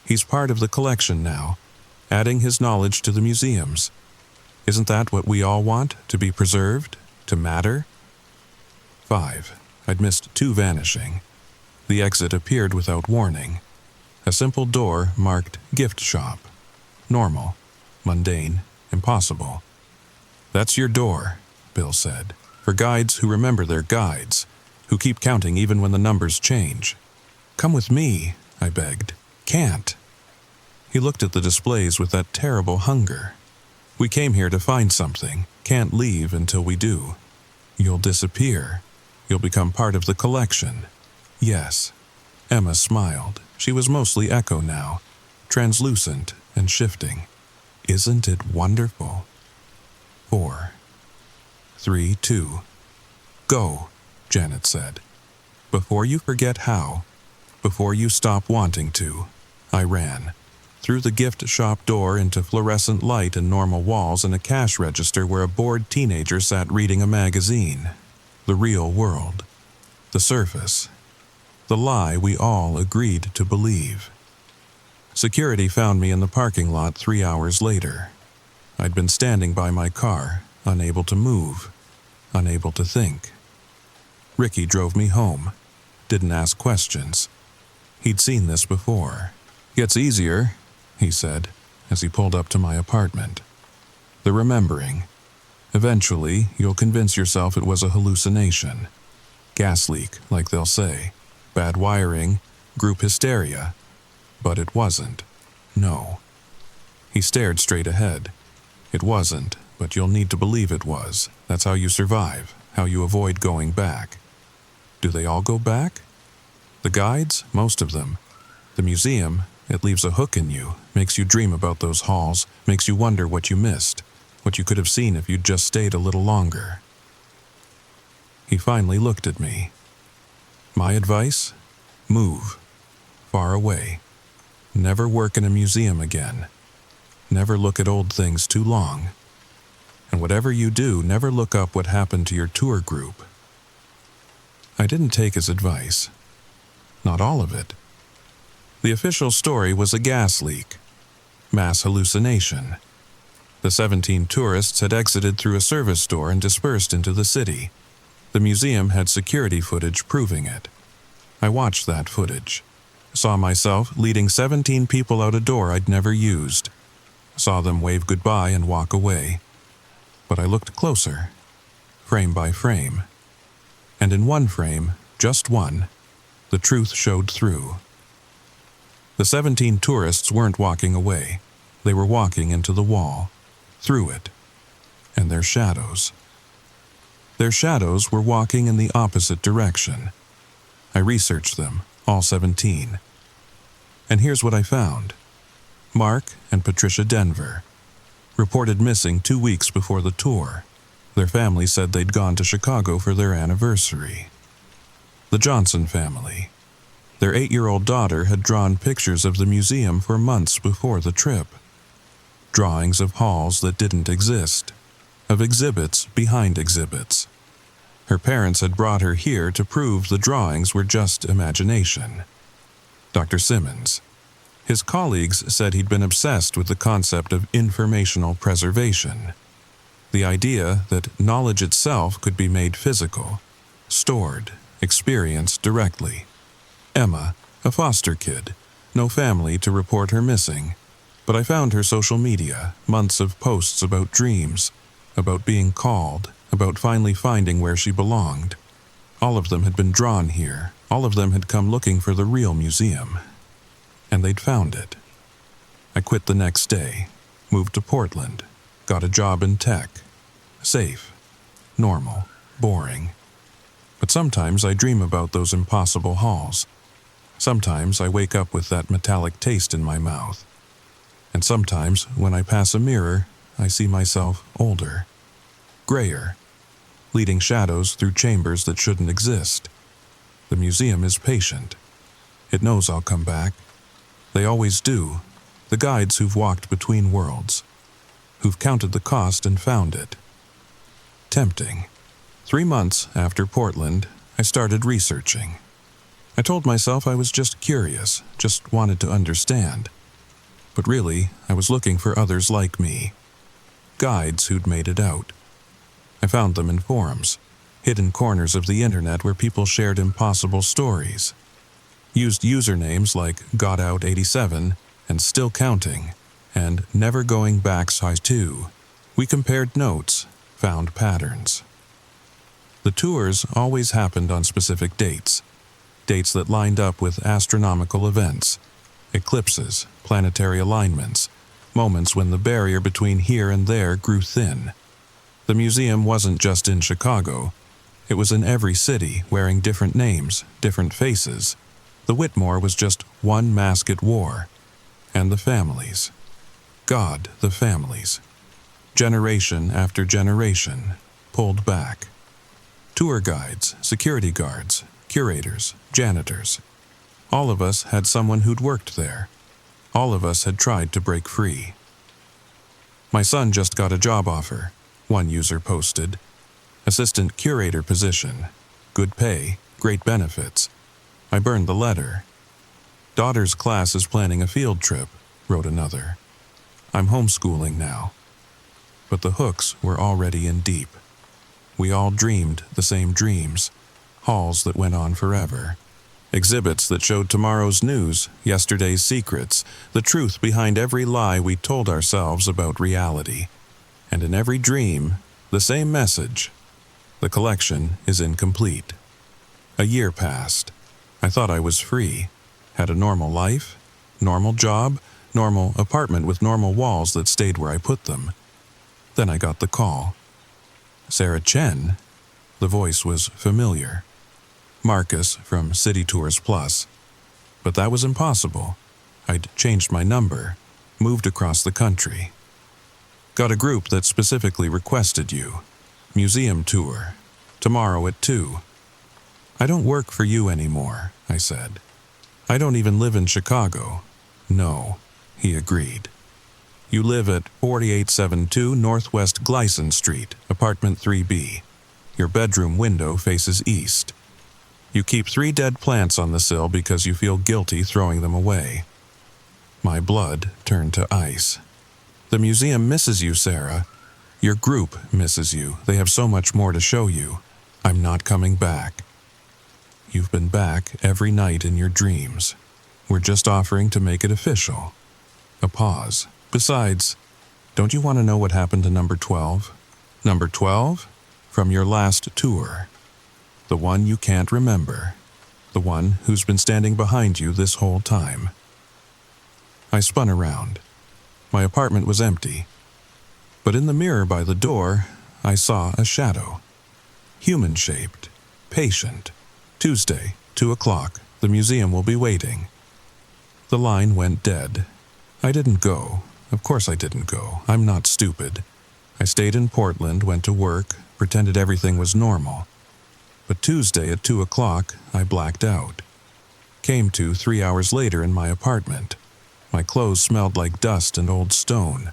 He's part of the collection now, adding his knowledge to the museums. Isn't that what we all want, to be preserved, to matter? 5. I'd missed 2 vanishing. The exit appeared without warning. A simple door marked gift shop. Normal, mundane, impossible. That's your door, Bill said, for guides who remember their guides, who keep counting even when the numbers change. Come with me, I begged. Can't. He looked at the displays with that terrible hunger. We came here to find something, can't leave until we do. You'll disappear. You'll become part of the collection. Yes. Emma smiled. She was mostly echo now, translucent and shifting. Isn't it wonderful? 4. 3, 2. Go, Janet said. Before you forget how, before you stop wanting to. I ran. Through the gift shop door into fluorescent light and normal walls and a cash register where a bored teenager sat reading a magazine. The real world. The surface. The lie we all agreed to believe. Security found me in the parking lot 3 hours later. I'd been standing by my car, unable to move, unable to think. Ricky drove me home. Didn't ask questions. He'd seen this before. Gets easier, he said, as he pulled up to my apartment. The remembering. Eventually, you'll convince yourself it was a hallucination. Gas leak, like they'll say. Bad wiring, group hysteria. But it wasn't. No. He stared straight ahead. It wasn't, but you'll need to believe it was. That's how you survive, how you avoid going back. Do they all go back? The guides, most of them. The museum, it leaves a hook in you, makes you dream about those halls, makes you wonder what you missed, what you could have seen if you'd just stayed a little longer. He finally looked at me. My advice? Move. Far away. Never work in a museum again. Never look at old things too long. And whatever you do, never look up what happened to your tour group. I didn't take his advice. Not all of it. The official story was a gas leak. Mass hallucination. The 17 tourists had exited through a service door and dispersed into the city. The museum had security footage proving it. I watched that footage. Saw myself leading 17 people out a door I'd never used. Saw them wave goodbye and walk away. But I looked closer, frame by frame. And in one frame, just one, the truth showed through. The 17 tourists weren't walking away. They were walking into the wall, through it, and their shadows. Their shadows were walking in the opposite direction. I researched them, all 17. And here's what I found. Mark and Patricia Denver, reported missing 2 weeks before the tour. Their family said they'd gone to Chicago for their anniversary. The Johnson family. Their 8-year-old daughter had drawn pictures of the museum for months before the trip. Drawings of halls that didn't exist, of exhibits behind exhibits. Her parents had brought her here to prove the drawings were just imagination. Dr. Simmons. His colleagues said he'd been obsessed with the concept of informational preservation. The idea that knowledge itself could be made physical, stored, experienced directly. Emma, a foster kid, no family to report her missing, but I found her social media, months of posts about dreams, about being called, about finally finding where she belonged. All of them had been drawn here, all of them had come looking for the real museum. And they'd found it. I quit the next day, moved to Portland, got a job in tech. Safe, normal, boring. But sometimes I dream about those impossible halls. Sometimes I wake up with that metallic taste in my mouth. And sometimes, when I pass a mirror, I see myself older, grayer, leading shadows through chambers that shouldn't exist. The museum is patient. It knows I'll come back. They always do, the guides who've walked between worlds, who've counted the cost and found it. Tempting. 3 months after Portland, I started researching. I told myself I was just curious, just wanted to understand. But really, I was looking for others like me. Guides who'd made it out. I found them in forums, hidden corners of the internet where people shared impossible stories. Used usernames like GotOut87 and Still Counting and Never Going Back Size 2. We compared notes, found patterns. The tours always happened on specific dates that lined up with astronomical events, eclipses, planetary alignments, moments when the barrier between here and there grew thin. The museum wasn't just in Chicago. It was in every city, wearing different names, different faces. The Whitmore was just one mask at war. And the families. God, the families. Generation after generation, pulled back. Tour guides, security guards, curators, janitors. All of us had someone who'd worked there. All of us had tried to break free. My son just got a job offer, one user posted. Assistant curator position. Good pay, great benefits. I burned the letter. Daughter's class is planning a field trip, wrote another. I'm homeschooling now. But the hooks were already in deep. We all dreamed the same dreams, halls that went on forever. Exhibits that showed tomorrow's news, yesterday's secrets, the truth behind every lie we told ourselves about reality. And in every dream, the same message. The collection is incomplete. A year passed. I thought I was free, had a normal life, normal job, normal apartment with normal walls that stayed where I put them. Then I got the call. Sarah Chen? The voice was familiar. Marcus from City Tours Plus. But that was impossible. I'd changed my number, moved across the country. Got a group that specifically requested you. Museum tour. Tomorrow at 2. I don't work for you anymore, I said. I don't even live in Chicago. No, he agreed. You live at 4872 Northwest Gleason Street, apartment 3B. Your bedroom window faces east. You keep 3 dead plants on the sill because you feel guilty throwing them away. My blood turned to ice. The museum misses you, Sarah. Your group misses you. They have so much more to show you. I'm not coming back. You've been back every night in your dreams. We're just offering to make it official. A pause. Besides, don't you want to know what happened to number 12? Number 12? From your last tour. The one you can't remember. The one who's been standing behind you this whole time. I spun around. My apartment was empty. But in the mirror by the door, I saw a shadow. human-shaped, patient. Tuesday, 2 o'clock. The museum will be waiting. The line went dead. I didn't go. Of course I didn't go. I'm not stupid. I stayed in Portland, went to work, pretended everything was normal. But Tuesday at 2 o'clock, I blacked out. Came to 3 hours later in my apartment. My clothes smelled like dust and old stone.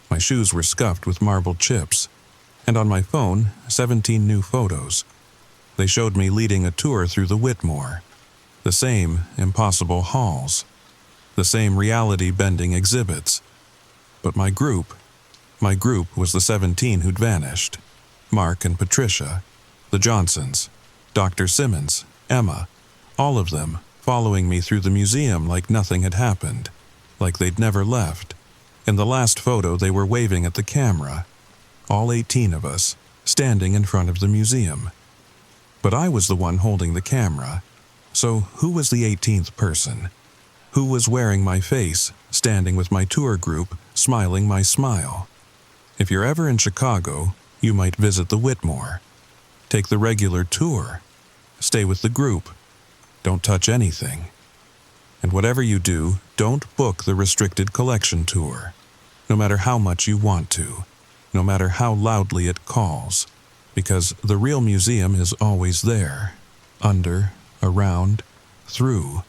My shoes were scuffed with marble chips. And on my phone, 17 new photos. They showed me leading a tour through the Whitmore. The same impossible halls. The same reality-bending exhibits. But my group was the 17 who'd vanished. Mark and Patricia, the Johnsons, Dr. Simmons, Emma, all of them following me through the museum like nothing had happened, like they'd never left. In the last photo, they were waving at the camera. All 18 of us, standing in front of the museum. But I was the one holding the camera. So who was the 18th person? Who was wearing my face, standing with my tour group, smiling my smile? If you're ever in Chicago, you might visit the Whitmore. Take the regular tour. Stay with the group. Don't touch anything. And whatever you do, don't book the restricted collection tour, no matter how much you want to, no matter how loudly it calls, because the real museum is always there, under, around, through,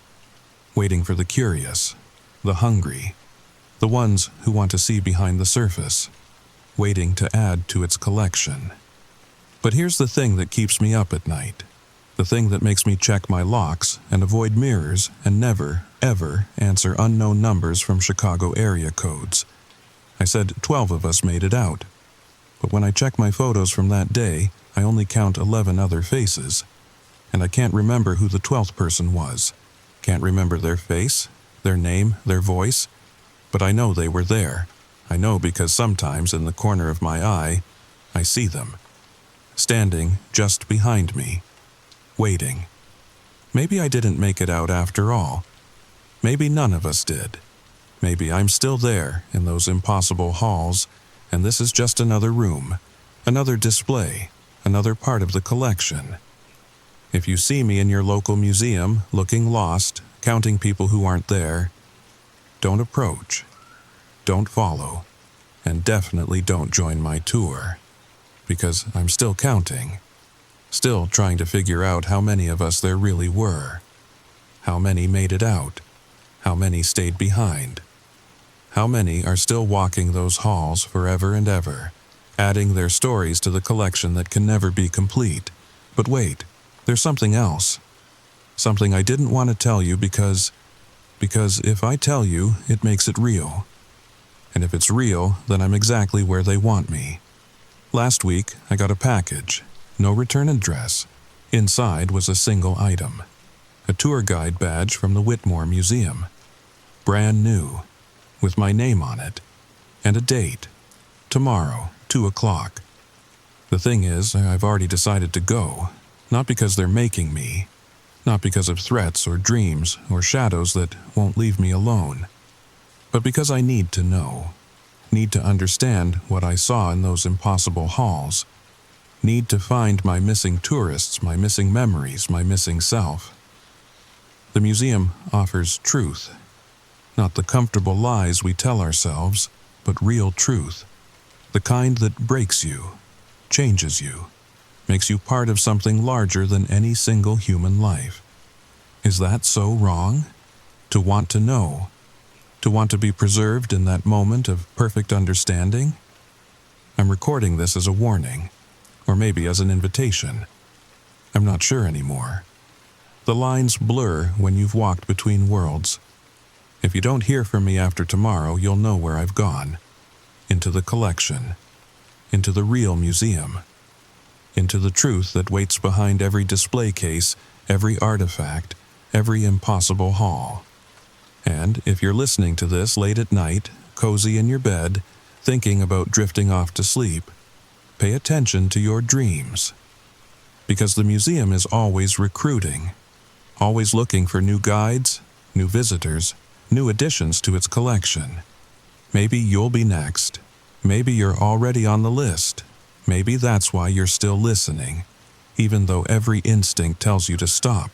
waiting for the curious, the hungry, the ones who want to see behind the surface, waiting to add to its collection. But here's the thing that keeps me up at night, the thing that makes me check my locks and avoid mirrors and never, ever answer unknown numbers from Chicago area codes. I said 12 of us made it out. But when I check my photos from that day, I only count 11 other faces. And I can't remember who the 12th person was. Can't remember their face, their name, their voice. But I know they were there. I know because sometimes in the corner of my eye, I see them. Standing just behind me. Waiting. Maybe I didn't make it out after all. Maybe none of us did. Maybe I'm still there in those impossible halls, and this is just another room, another display, another part of the collection. If you see me in your local museum, looking lost, counting people who aren't there, don't approach, don't follow, and definitely don't join my tour, because I'm still counting, still trying to figure out how many of us there really were, how many made it out, how many stayed behind. How many are still walking those halls forever and ever, adding their stories to the collection that can never be complete? But wait, there's something else. Something I didn't want to tell you because if I tell you, it makes it real. And if it's real, then I'm exactly where they want me. Last week, I got a package, no return address. Inside was a single item. A tour guide badge from the Whitmore Museum. Brand new. With my name on it, and a date, tomorrow, 2 o'clock. The thing is, I've already decided to go, not because they're making me, not because of threats or dreams or shadows that won't leave me alone, but because I need to know, need to understand what I saw in those impossible halls, need to find my missing tourists, my missing memories, my missing self. The museum offers truth. Not the comfortable lies we tell ourselves, but real truth. The kind that breaks you, changes you, makes you part of something larger than any single human life. Is that so wrong? To want to know? To want to be preserved in that moment of perfect understanding? I'm recording this as a warning, or maybe as an invitation. I'm not sure anymore. The lines blur when you've walked between worlds. If you don't hear from me after tomorrow, you'll know where I've gone. Into the collection. Into the real museum. Into the truth that waits behind every display case, every artifact, every impossible hall. And if you're listening to this late at night, cozy in your bed, thinking about drifting off to sleep, pay attention to your dreams. Because the museum is always recruiting, always looking for new guides, new visitors, new additions to its collection. Maybe you'll be next. Maybe you're already on the list. Maybe that's why you're still listening. even though every instinct tells you to stop.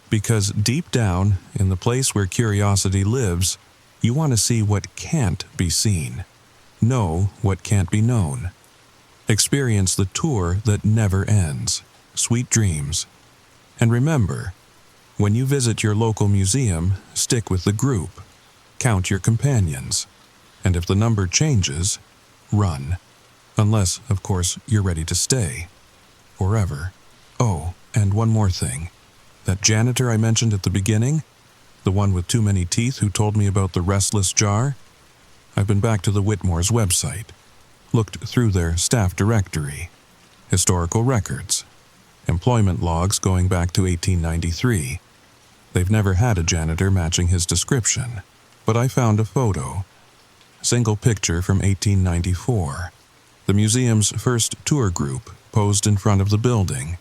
Because deep down, in the place where curiosity lives, you want to see what can't be seen, know what can't be known, experience the tour that never ends. Sweet dreams. And remember, when you visit your local museum, stick with the group. Count your companions. And if the number changes, run. Unless, of course, you're ready to stay. Forever. Oh, and one more thing. That janitor I mentioned at the beginning, the one with too many teeth who told me about the restless jar, I've been back to the Whitmore's website, looked through their staff directory, historical records, employment logs going back to 1893. They've never had a janitor matching his description, but I found a photo. Single picture from 1894. The museum's first tour group posed in front of the building,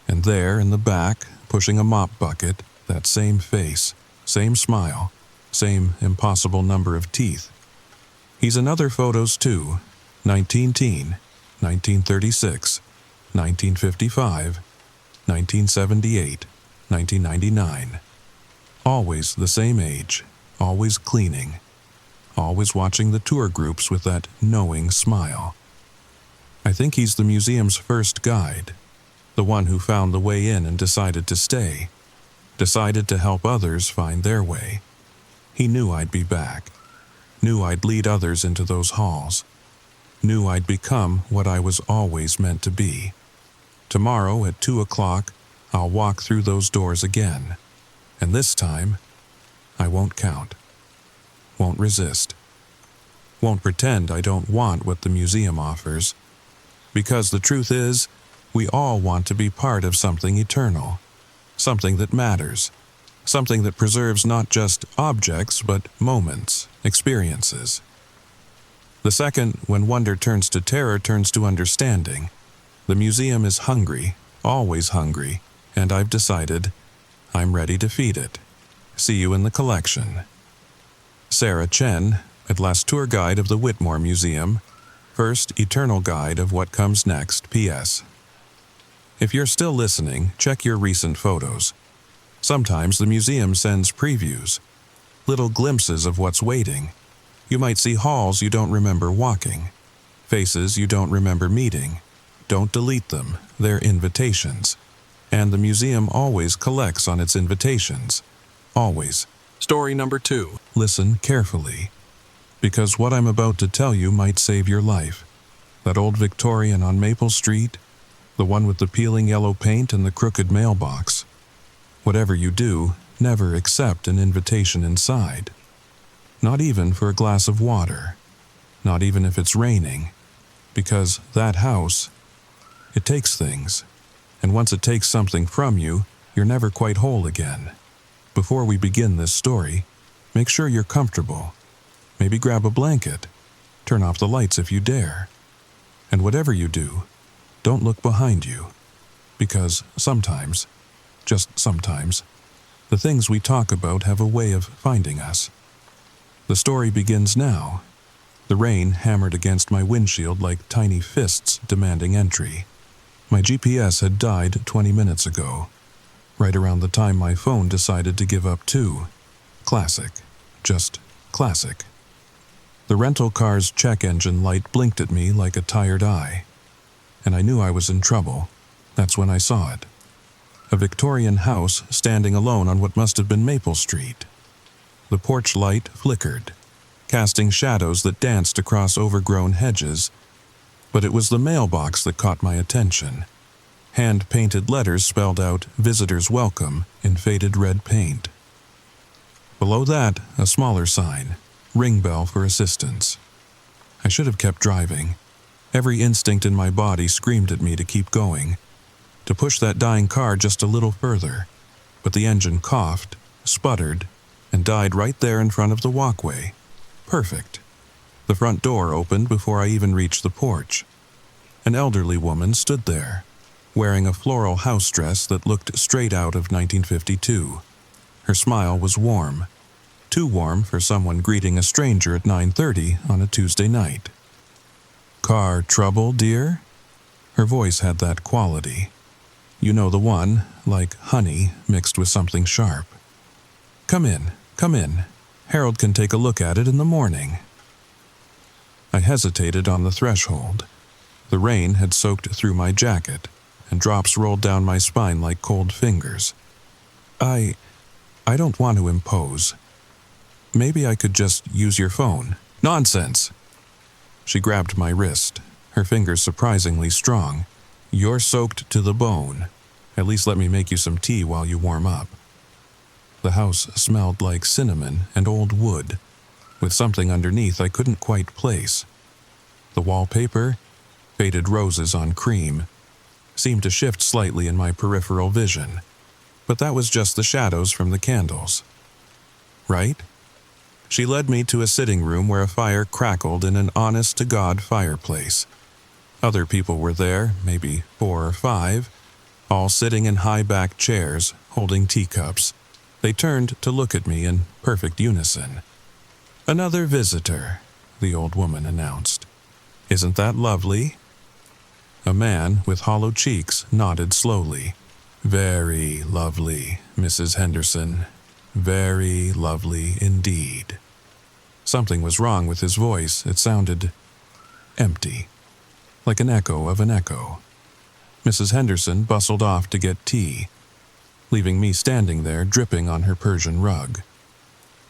and there in the back, pushing a mop bucket, that same face, same smile, same impossible number of teeth. He's in other photos too. 1910, 1936, 1955, 1978, 1999. Always the same age, always cleaning, always watching the tour groups with that knowing smile. I think he's the museum's first guide, the one who found the way in and decided to stay, decided to help others find their way. He knew I'd be back, knew I'd lead others into those halls, knew I'd become what I was always meant to be. Tomorrow at 2 o'clock, I'll walk through those doors again, and this time, I won't count, won't resist, won't pretend I don't want what the museum offers, because the truth is, we all want to be part of something eternal, something that matters, something that preserves not just objects but moments, experiences. The second, when wonder turns to terror, turns to understanding. The museum is hungry, always hungry, and I've decided I'm ready to feed it. See you in the collection. Sarah Chen, at last tour guide of the Whitmore Museum, first eternal guide of what comes next, P.S. If you're still listening, check your recent photos. Sometimes the museum sends previews, little glimpses of what's waiting. You might see halls you don't remember walking, faces you don't remember meeting. Don't delete them, they're invitations. And the museum always collects on its invitations. Always. Story number 2. Listen carefully, because what I'm about to tell you might save your life. That old Victorian on Maple Street, the one with the peeling yellow paint and the crooked mailbox. Whatever you do, never accept an invitation inside. Not even for a glass of water. Not even if it's raining. Because that house, it takes things. And once it takes something from you, you're never quite whole again. Before we begin this story, make sure you're comfortable. Maybe grab a blanket. Turn off the lights if you dare. And whatever you do, don't look behind you. Because sometimes, just sometimes, the things we talk about have a way of finding us. The story begins now. The rain hammered against my windshield like tiny fists demanding entry. My GPS had died 20 minutes ago, right around the time my phone decided to give up too. Classic. Just classic. The rental car's check engine light blinked at me like a tired eye, and I knew I was in trouble. That's when I saw it. A Victorian house standing alone on what must have been Maple Street. The porch light flickered, casting shadows that danced across overgrown hedges, but it was the mailbox that caught my attention. Hand-painted letters spelled out "Visitors Welcome" in faded red paint. Below that, a smaller sign, "Ring bell for assistance." I should have kept driving. Every instinct in my body screamed at me to keep going, to push that dying car just a little further, but the engine coughed, sputtered, and died right there in front of the walkway. Perfect. The front door opened before I even reached the porch. An elderly woman stood there, wearing a floral house dress that looked straight out of 1952. Her smile was warm, too warm for someone greeting a stranger at 9:30 on a Tuesday night. "Car trouble, dear?" Her voice had that quality, You know the one, like honey mixed with something sharp. Come in, come in. Harold can take a look at it in the morning." I hesitated on the threshold. The rain had soaked through my jacket, and drops rolled down my spine like cold fingers. I don't want to impose. Maybe I could just use your phone." "Nonsense!" She grabbed my wrist, her fingers surprisingly strong. "You're soaked to the bone. At least let me make you some tea while you warm up." The house smelled like cinnamon and old wood, with something underneath I couldn't quite place. The wallpaper, faded roses on cream, seemed to shift slightly in my peripheral vision, but that was just the shadows from the candles. "Right?" She led me to a sitting room where a fire crackled in an honest-to-God fireplace. Other people were there, maybe 4 or 5, all sitting in high-backed chairs, holding teacups. They turned to look at me in perfect unison. "Another visitor," the old woman announced. "Isn't that lovely?" A man with hollow cheeks nodded slowly. "Very lovely, Mrs. Henderson. Very lovely indeed." Something was wrong with his voice. It sounded empty, like an echo of an echo. Mrs. Henderson bustled off to get tea, leaving me standing there dripping on her Persian rug.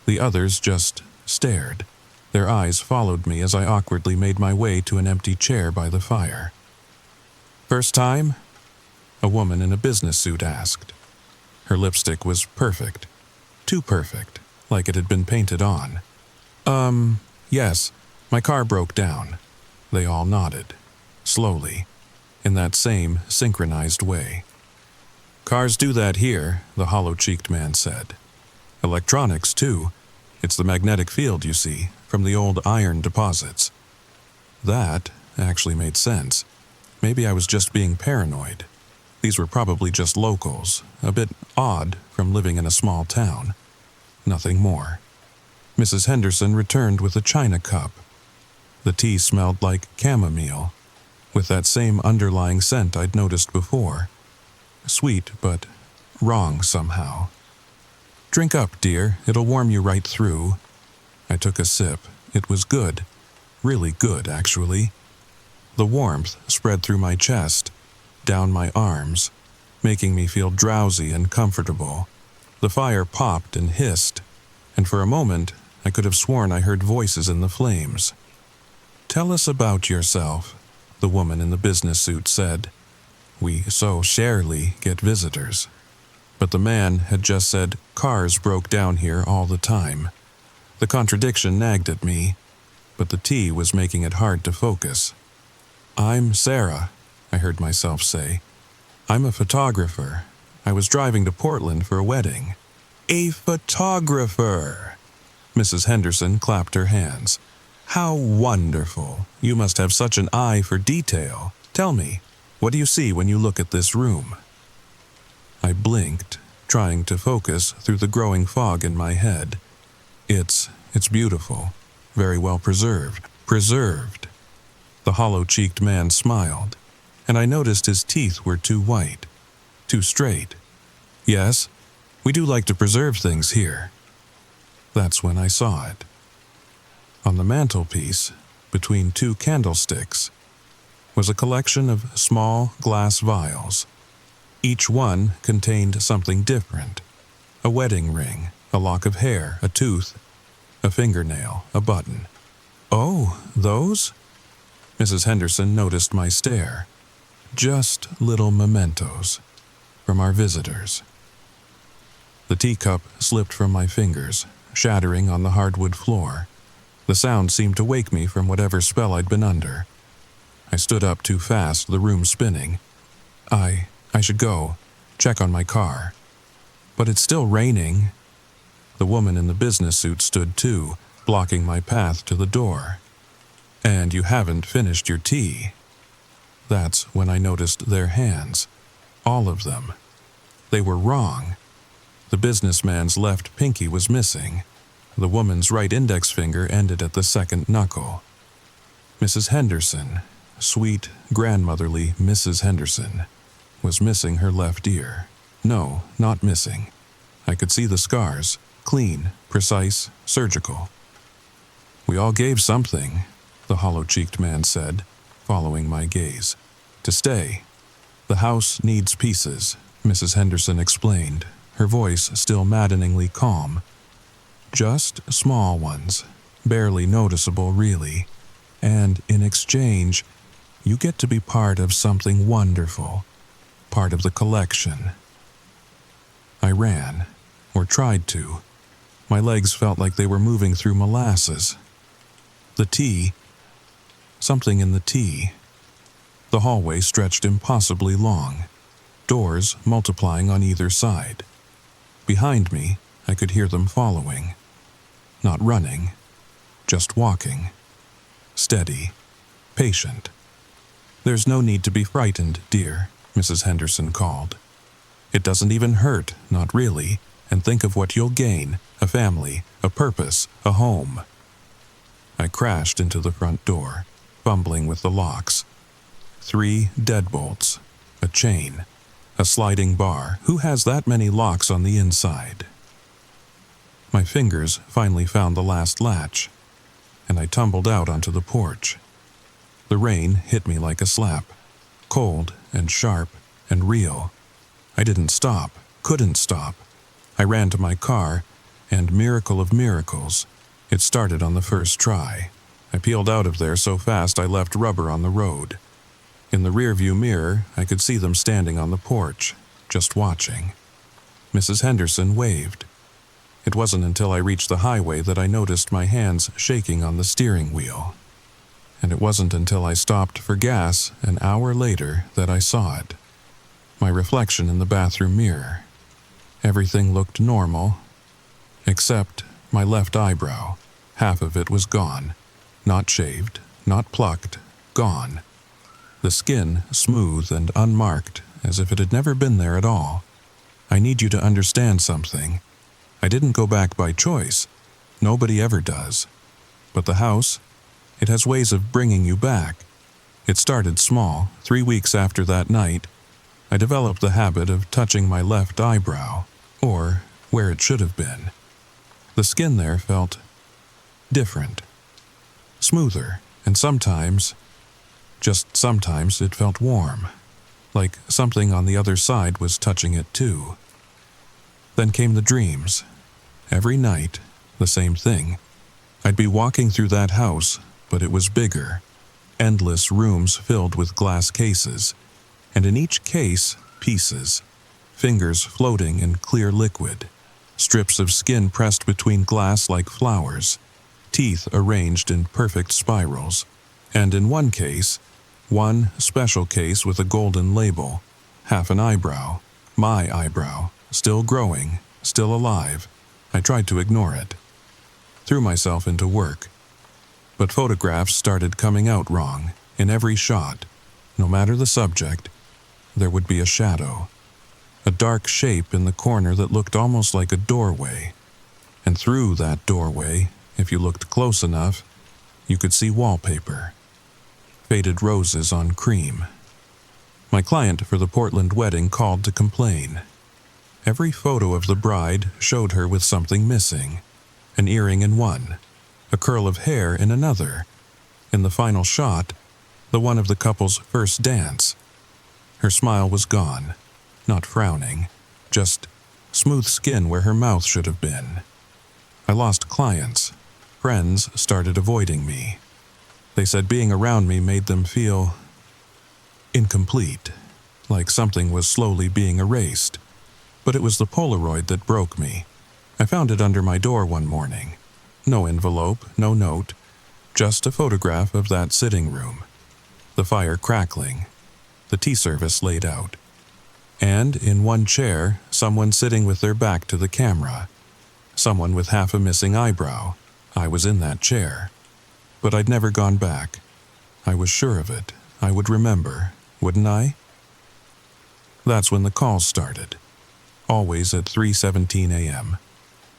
The others just stared. Their eyes followed me as I awkwardly made my way to an empty chair by the fire. "First time?" a woman in a business suit asked. Her lipstick was perfect. Too perfect, like it had been painted on. Yes, my car broke down." They all nodded, slowly, in that same synchronized way. "Cars do that here," the hollow-cheeked man said. "Electronics, too. It's the magnetic field, you see, from the old iron deposits." That actually made sense. Maybe I was just being paranoid. These were probably just locals, a bit odd from living in a small town. Nothing more. Mrs. Henderson returned with a china cup. The tea smelled like chamomile, with that same underlying scent I'd noticed before. Sweet, but wrong somehow. "Drink up, dear. It'll warm you right through." I took a sip. It was good. Really good, actually. The warmth spread through my chest, down my arms, making me feel drowsy and comfortable. The fire popped and hissed, and for a moment I could have sworn I heard voices in the flames. "Tell us about yourself," the woman in the business suit said. "We so rarely get visitors." But the man had just said cars broke down here all the time. The contradiction nagged at me, but the tea was making it hard to focus. "I'm Sarah," I heard myself say. "I'm a photographer. I was driving to Portland for a wedding." "A photographer!" Mrs. Henderson clapped her hands. "How wonderful! You must have such an eye for detail. Tell me, what do you see when you look at this room?" I blinked, trying to focus through the growing fog in my head. It's beautiful, very well preserved. Preserved. The hollow-cheeked man smiled, and I noticed his teeth were too white, too straight. "Yes, we do like to preserve things here." That's when I saw it. On the mantelpiece, between 2 candlesticks, was a collection of small glass vials. Each one contained something different: a wedding ring, a lock of hair, a tooth, a fingernail, a button. "Oh, those?" Mrs. Henderson noticed my stare. "Just little mementos from our visitors." The teacup slipped from my fingers, shattering on the hardwood floor. The sound seemed to wake me from whatever spell I'd been under. I stood up too fast, the room spinning. I should go, check on my car. But it's still raining. The woman in the business suit stood too, blocking my path to the door. "And you haven't finished your tea." That's when I noticed their hands. All of them. They were wrong. The businessman's left pinky was missing. The woman's right index finger ended at the second knuckle. Mrs. Henderson, sweet, grandmotherly Mrs. Henderson, was missing her left ear. No, not missing. I could see the scars, clean, precise, surgical. "We all gave something," the hollow-cheeked man said, following my gaze. "To stay. The house needs pieces," Mrs. Henderson explained, her voice still maddeningly calm. "Just small ones, barely noticeable really, and in exchange, you get to be part of something wonderful, part of the collection." I ran, or tried to. My legs felt like they were moving through molasses. The tea, something in the tea. The hallway stretched impossibly long, doors multiplying on either side. Behind me, I could hear them following. Not running, just walking. Steady, patient. "There's no need to be frightened, dear," Mrs. Henderson called. "It doesn't even hurt, not really, and think of what you'll gain, a family, a purpose, a home." I crashed into the front door, fumbling with the locks. 3 deadbolts, a chain, a sliding bar. Who has that many locks on the inside? My fingers finally found the last latch, and I tumbled out onto the porch. The rain hit me like a slap, cold and sharp and real. I didn't stop, couldn't stop. I ran to my car, and miracle of miracles, it started on the first try. I peeled out of there so fast I left rubber on the road. In the rearview mirror, I could see them standing on the porch, just watching. Mrs. Henderson waved. It wasn't until I reached the highway that I noticed my hands shaking on the steering wheel. And it wasn't until I stopped for gas an hour later that I saw it. My reflection in the bathroom mirror. Everything looked normal, except my left eyebrow. Half of it was gone. Not shaved, not plucked, gone. The skin smooth and unmarked, as if it had never been there at all. I need you to understand something. I didn't go back by choice. Nobody ever does. But the house, it has ways of bringing you back. It started small. 3 weeks after that night, I developed the habit of touching my left eyebrow, or where it should have been. The skin there felt different, smoother, and sometimes, just sometimes, it felt warm, like something on the other side was touching it too. Then came the dreams. Every night, the same thing. I'd be walking through that house, but it was bigger. Endless rooms filled with glass cases, and in each case, pieces. Fingers floating in clear liquid. Strips of skin pressed between glass like flowers. Teeth arranged in perfect spirals. And in one case, one special case with a golden label, half an eyebrow, my eyebrow, still growing, still alive. I tried to ignore it. Threw myself into work. But photographs started coming out wrong. In every shot, no matter the subject, there would be a shadow. A dark shape in the corner that looked almost like a doorway. And through that doorway, if you looked close enough, you could see wallpaper. Faded roses on cream. My client for the Portland wedding called to complain. Every photo of the bride showed her with something missing. An earring in one, a curl of hair in another. In the final shot, the one of the couple's first dance. Her smile was gone, not frowning, just smooth skin where her mouth should have been. I lost clients. Friends started avoiding me. They said being around me made them feel incomplete, like something was slowly being erased. But it was the Polaroid that broke me. I found it under my door one morning. No envelope, no note, just a photograph of that sitting room. The fire crackling, the tea service laid out. And in one chair, someone sitting with their back to the camera. Someone with half a missing eyebrow. I was in that chair. But I'd never gone back. I was sure of it. I would remember, wouldn't I? That's when the calls started. Always at 3:17 a.m.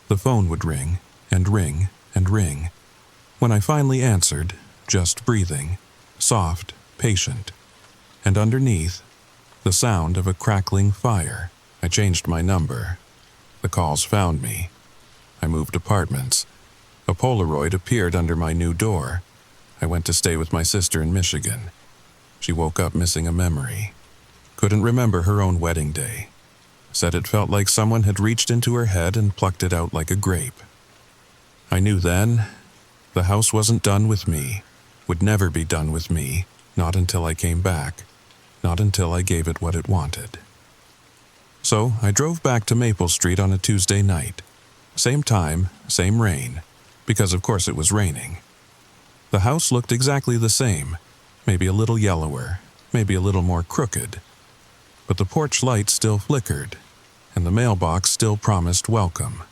The phone would ring, and ring, and ring. When I finally answered, just breathing, soft, patient. And underneath, The sound of a crackling fire. I changed my number. The calls found me. I moved apartments. A Polaroid appeared under my new door. I went to stay with my sister in Michigan. She woke up missing a memory. Couldn't remember her own wedding day. Said it felt like someone had reached into her head and plucked it out like a grape. I knew then the house wasn't done with me, would never be done with me, not until I came back, not until I gave it what it wanted. So I drove back to Maple Street on a Tuesday night. Same time, same rain, because of course it was raining. The house looked exactly the same, maybe a little yellower, maybe a little more crooked. But the porch light still flickered, and the mailbox still promised welcome.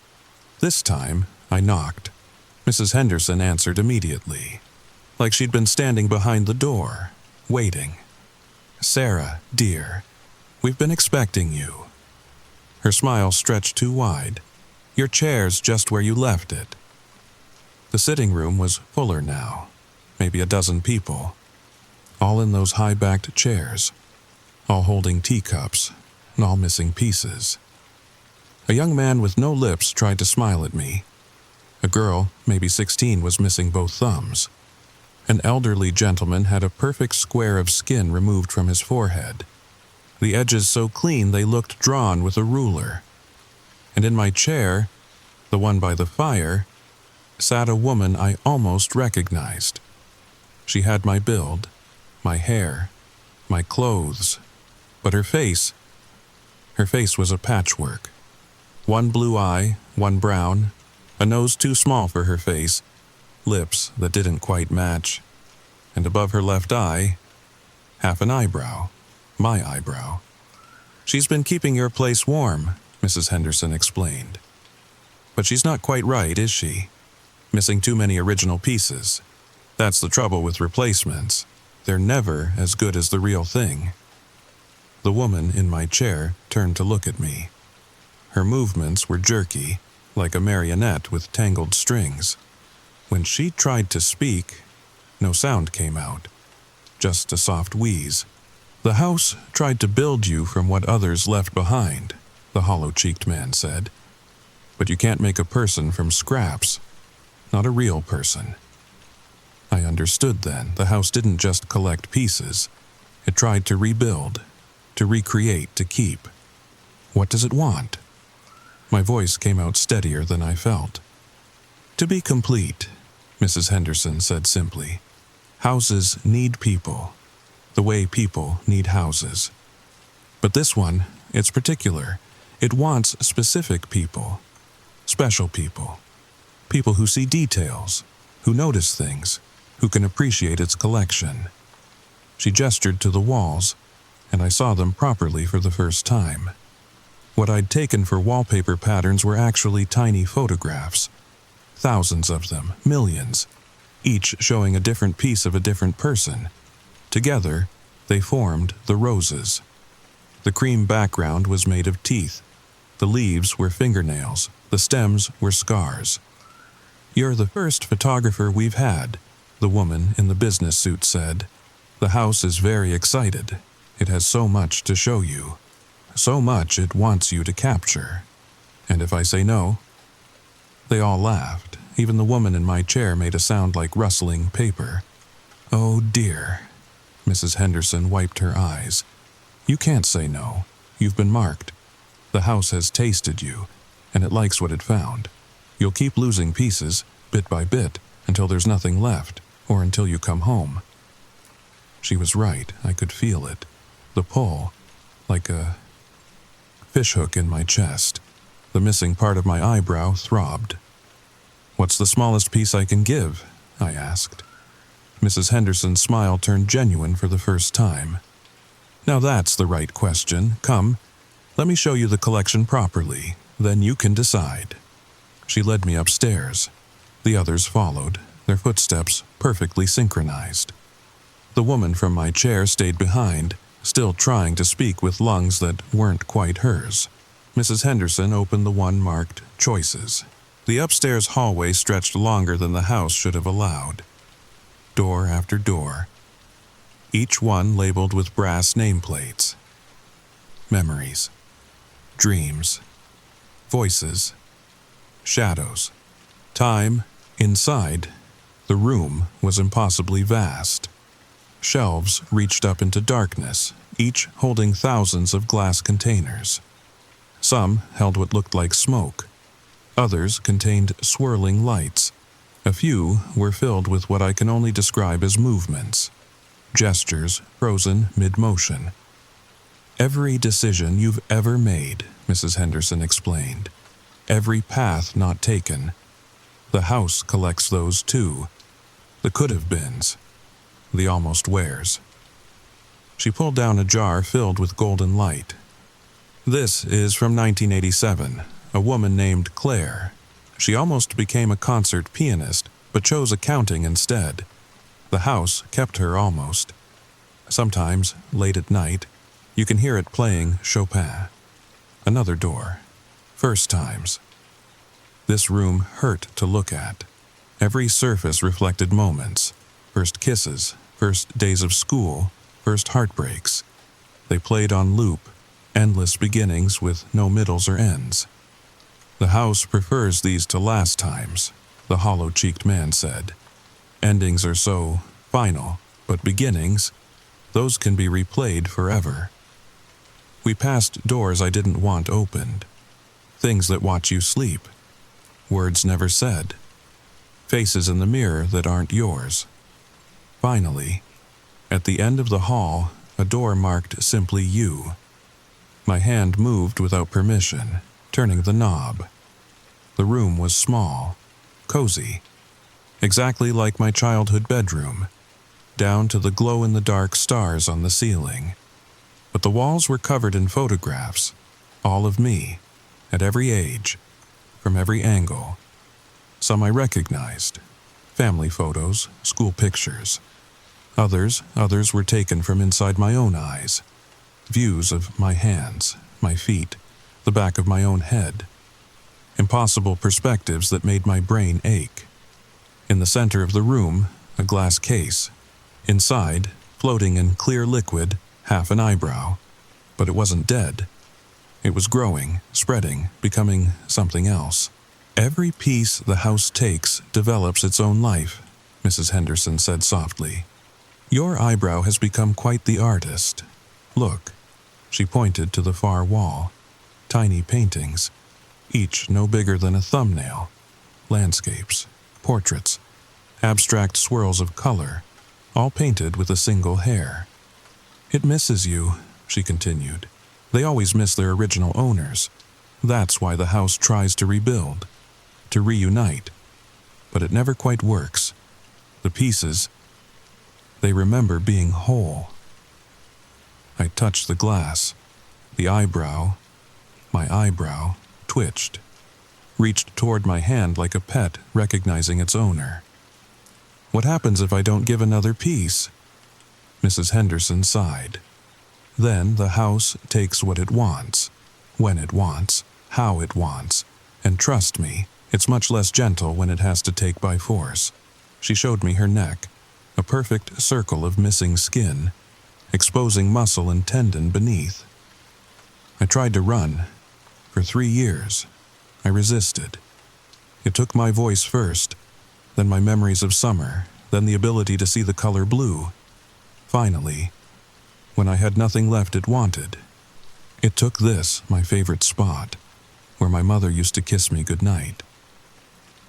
This time, I knocked. Mrs. Henderson answered immediately, like she'd been standing behind the door, waiting. "Sarah, dear, we've been expecting you." Her smile stretched too wide. "Your chair's just where you left it." The sitting room was fuller now, maybe a dozen people, all in those high-backed chairs, all holding teacups, and all missing pieces. A young man with no lips tried to smile at me. A girl, maybe 16, was missing both thumbs. An elderly gentleman had a perfect square of skin removed from his forehead, the edges so clean they looked drawn with a ruler. And in my chair, the one by the fire, sat a woman I almost recognized. She had my build, my hair, my clothes, but her face was a patchwork. One blue eye, one brown, a nose too small for her face, lips that didn't quite match, and above her left eye, half an eyebrow, my eyebrow. "She's been keeping your place warm," Mrs. Henderson explained. "But she's not quite right, is she? Missing too many original pieces. That's the trouble with replacements. They're never as good as the real thing." The woman in my chair turned to look at me. Her movements were jerky, like a marionette with tangled strings. When she tried to speak, no sound came out, just a soft wheeze. "The house tried to build you from what others left behind," the hollow-cheeked man said. "But you can't make a person from scraps, not a real person." I understood then. The house didn't just collect pieces. It tried to rebuild, to recreate, to keep. What does it want? My voice came out steadier than I felt. "To be complete," Mrs. Henderson said simply. "Houses need people, the way people need houses. But this one, it's particular. It wants specific people, special people, people who see details, who notice things, who can appreciate its collection." She gestured to the walls, and I saw them properly for the first time. What I'd taken for wallpaper patterns were actually tiny photographs. Thousands of them, millions, each showing a different piece of a different person. Together, they formed the roses. The cream background was made of teeth. The leaves were fingernails. The stems were scars. "You're the first photographer we've had," the woman in the business suit said. "The house is very excited. It has so much to show you. So much it wants you to capture. And if I say no?" They all laughed. Even the woman in my chair made a sound like rustling paper. "Oh dear." Mrs. Henderson wiped her eyes. "You can't say no. You've been marked. The house has tasted you, and it likes what it found. You'll keep losing pieces, bit by bit, until there's nothing left, or until you come home." She was right. I could feel it. The pull, like a fishhook in my chest. The missing part of my eyebrow throbbed. "What's the smallest piece I can give?" I asked. Mrs. Henderson's smile turned genuine for the first time. "Now that's the right question. Come, let me show you the collection properly. Then you can decide." She led me upstairs. The others followed, their footsteps perfectly synchronized. The woman from my chair stayed behind, still trying to speak with lungs that weren't quite hers. Mrs. Henderson opened the one marked Choices. The upstairs hallway stretched longer than the house should have allowed. Door after door, each one labeled with brass nameplates. memories, dreams, voices, shadows, time. Inside, the room was impossibly vast. Shelves reached up into darkness, each holding thousands of glass containers. Some held what looked like smoke. Others contained swirling lights. A few were filled with what I can only describe as movements, gestures frozen mid-motion. Every decision you've ever made, Mrs. Henderson explained. Every path not taken. The house collects those too. The could-have-beens. The almost-wheres. She pulled down a jar filled with golden light. This is from 1987, a woman named Claire. She almost became a concert pianist, but chose accounting instead. The house kept her almost. Sometimes, late at night, you can hear it playing Chopin. Another door. First times. This room hurt to look at. Every surface reflected moments. First kisses, first days of school, first heartbreaks. They played on loop, endless beginnings with no middles or ends. The house prefers these to last times, the hollow-cheeked man said. Endings are so final, but beginnings, those can be replayed forever. We passed doors I didn't want opened. Things that watch you sleep. Words never said. Faces in the mirror that aren't yours. Finally, at the end of the hall, a door marked simply you. My hand moved without permission, turning the knob. The room was small, cozy, exactly like my childhood bedroom, down to the glow-in-the-dark stars on the ceiling. But the walls were covered in photographs, all of me, at every age, from every angle. Some I recognized, family photos, school pictures. Others were taken from inside my own eyes, views of my hands, my feet, the back of my own head. Impossible perspectives that made my brain ache. In the center of the room, a glass case. Inside, floating in clear liquid, half an eyebrow. But it wasn't dead. It was growing, spreading, becoming something else. Every piece the house takes develops its own life, Mrs. Henderson said softly. Your eyebrow has become quite the artist. Look. She pointed to the far wall. Tiny paintings, each no bigger than a thumbnail. Landscapes, portraits, abstract swirls of color, all painted with a single hair. It misses you, she continued. They always miss their original owners. That's why the house tries to rebuild, to reunite. But it never quite works. The pieces, they remember being whole. I touched the glass. The eyebrow, my eyebrow, twitched, reached toward my hand like a pet recognizing its owner. What happens if I don't give another piece? Mrs. Henderson sighed. Then the house takes what it wants, when it wants, how it wants, and trust me, it's much less gentle when it has to take by force. She showed me her neck, a perfect circle of missing skin, exposing muscle and tendon beneath. I tried to run. For 3 years, I resisted. It took my voice first, then my memories of summer, then the ability to see the color blue. Finally, when I had nothing left it wanted, it took this, my favorite spot, where my mother used to kiss me goodnight.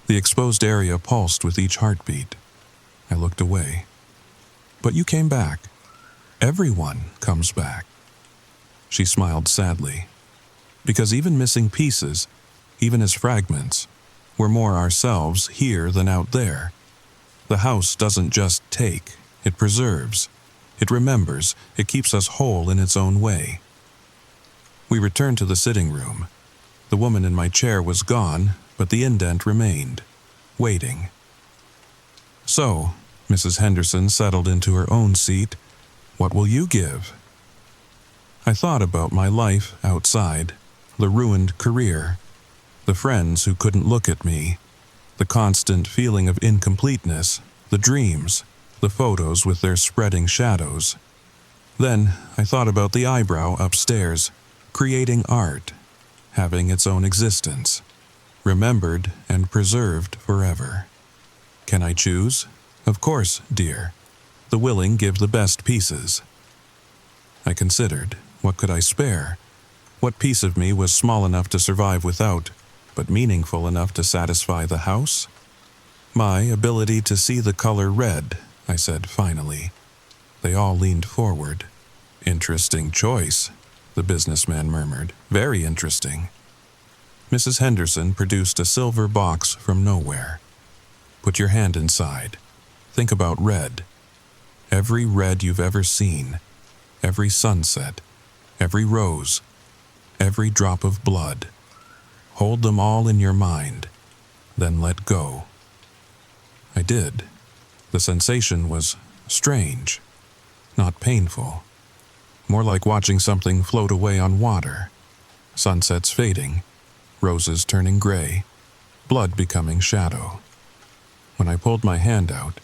The exposed area pulsed with each heartbeat. I looked away. But you came back. Everyone comes back. She smiled sadly. Because even missing pieces, even as fragments, we're more ourselves here than out there. The house doesn't just take, it preserves. It remembers, it keeps us whole in its own way. We returned to the sitting room. The woman in my chair was gone, but the indent remained, waiting. So, Mrs. Henderson settled into her own seat. What will you give? I thought about my life outside, the ruined career, the friends who couldn't look at me, the constant feeling of incompleteness, the dreams, the photos with their spreading shadows. Then I thought about the eyebrow upstairs, creating art, having its own existence, remembered and preserved forever. Can I choose? Of course, dear. The willing give the best pieces. I considered, what could I spare? What piece of me was small enough to survive without, but meaningful enough to satisfy the house? My ability to see the color red, I said finally. They all leaned forward. Interesting choice, the businessman murmured. Very interesting. Mrs. Henderson produced a silver box from nowhere. Put your hand inside. Think about red. Every red you've ever seen. Every sunset. Every rose. Every drop of blood. Hold them all in your mind. Then let go. I did. The sensation was strange. Not painful. More like watching something float away on water. Sunsets fading. Roses turning gray. Blood becoming shadow. When I pulled my hand out,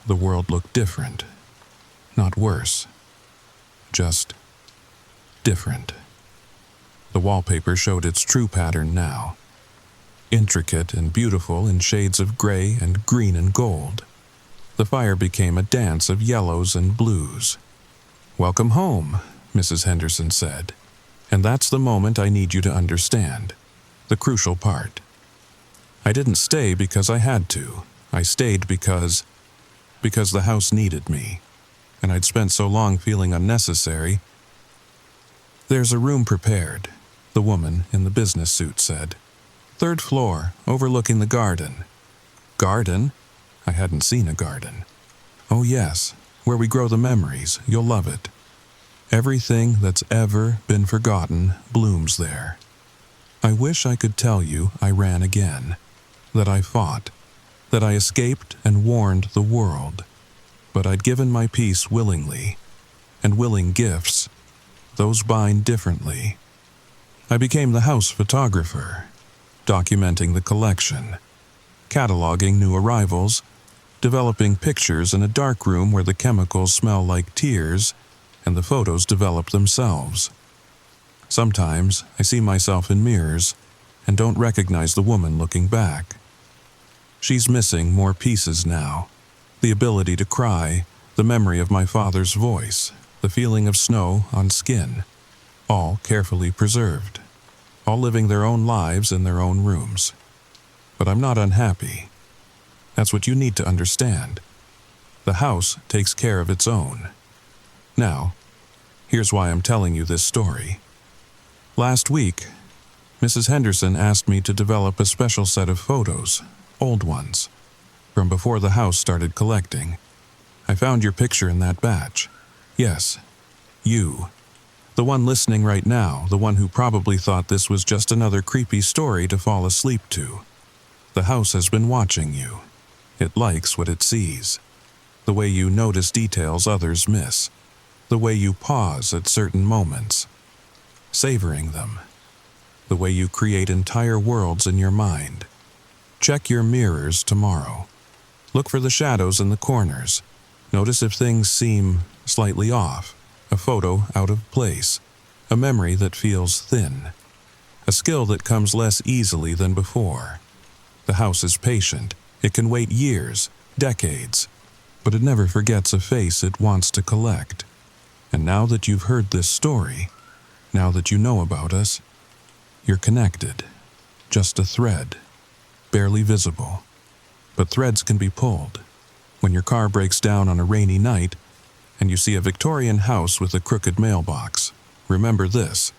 the world looked different. Not worse. Just different. The wallpaper showed its true pattern now. Intricate and beautiful in shades of gray and green and gold. The fire became a dance of yellows and blues. "Welcome home," Mrs. Henderson said. "And that's the moment I need you to understand. The crucial part. I didn't stay because I had to. I stayed because the house needed me. And I'd spent so long feeling unnecessary." "There's a room prepared," the woman in the business suit said. "Third floor, overlooking the garden." "Garden?" I hadn't seen a garden. "Oh yes, where we grow the memories. You'll love it. Everything that's ever been forgotten blooms there. I wish I could tell you I ran again, that I fought, that I escaped and warned the world. But I'd given my piece willingly, and willing gifts, those bind differently. I became the house photographer, documenting the collection, cataloging new arrivals, developing pictures in a dark room where the chemicals smell like tears and the photos develop themselves. Sometimes I see myself in mirrors and don't recognize the woman looking back. She's missing more pieces now. The ability to cry, the memory of my father's voice, the feeling of snow on skin, all carefully preserved, all living their own lives in their own rooms. But I'm not unhappy. That's what you need to understand. The house takes care of its own. Now, here's why I'm telling you this story. Last week, Mrs. Henderson asked me to develop a special set of photos, old ones, from before the house started collecting. I found your picture in that batch. Yes, you. The one listening right now, the one who probably thought this was just another creepy story to fall asleep to. The house has been watching you. It likes what it sees. The way you notice details others miss. The way you pause at certain moments, savoring them. The way you create entire worlds in your mind. Check your mirrors tomorrow. Look for the shadows in the corners. Notice if things seem slightly off, a photo out of place, a memory that feels thin, a skill that comes less easily than before. The house is patient. It can wait years, decades, but it never forgets a face it wants to collect. And now that you've heard this story, now that you know about us, you're connected. Just a thread, barely visible. But threads can be pulled. When your car breaks down on a rainy night and you see a Victorian house with a crooked mailbox, remember this.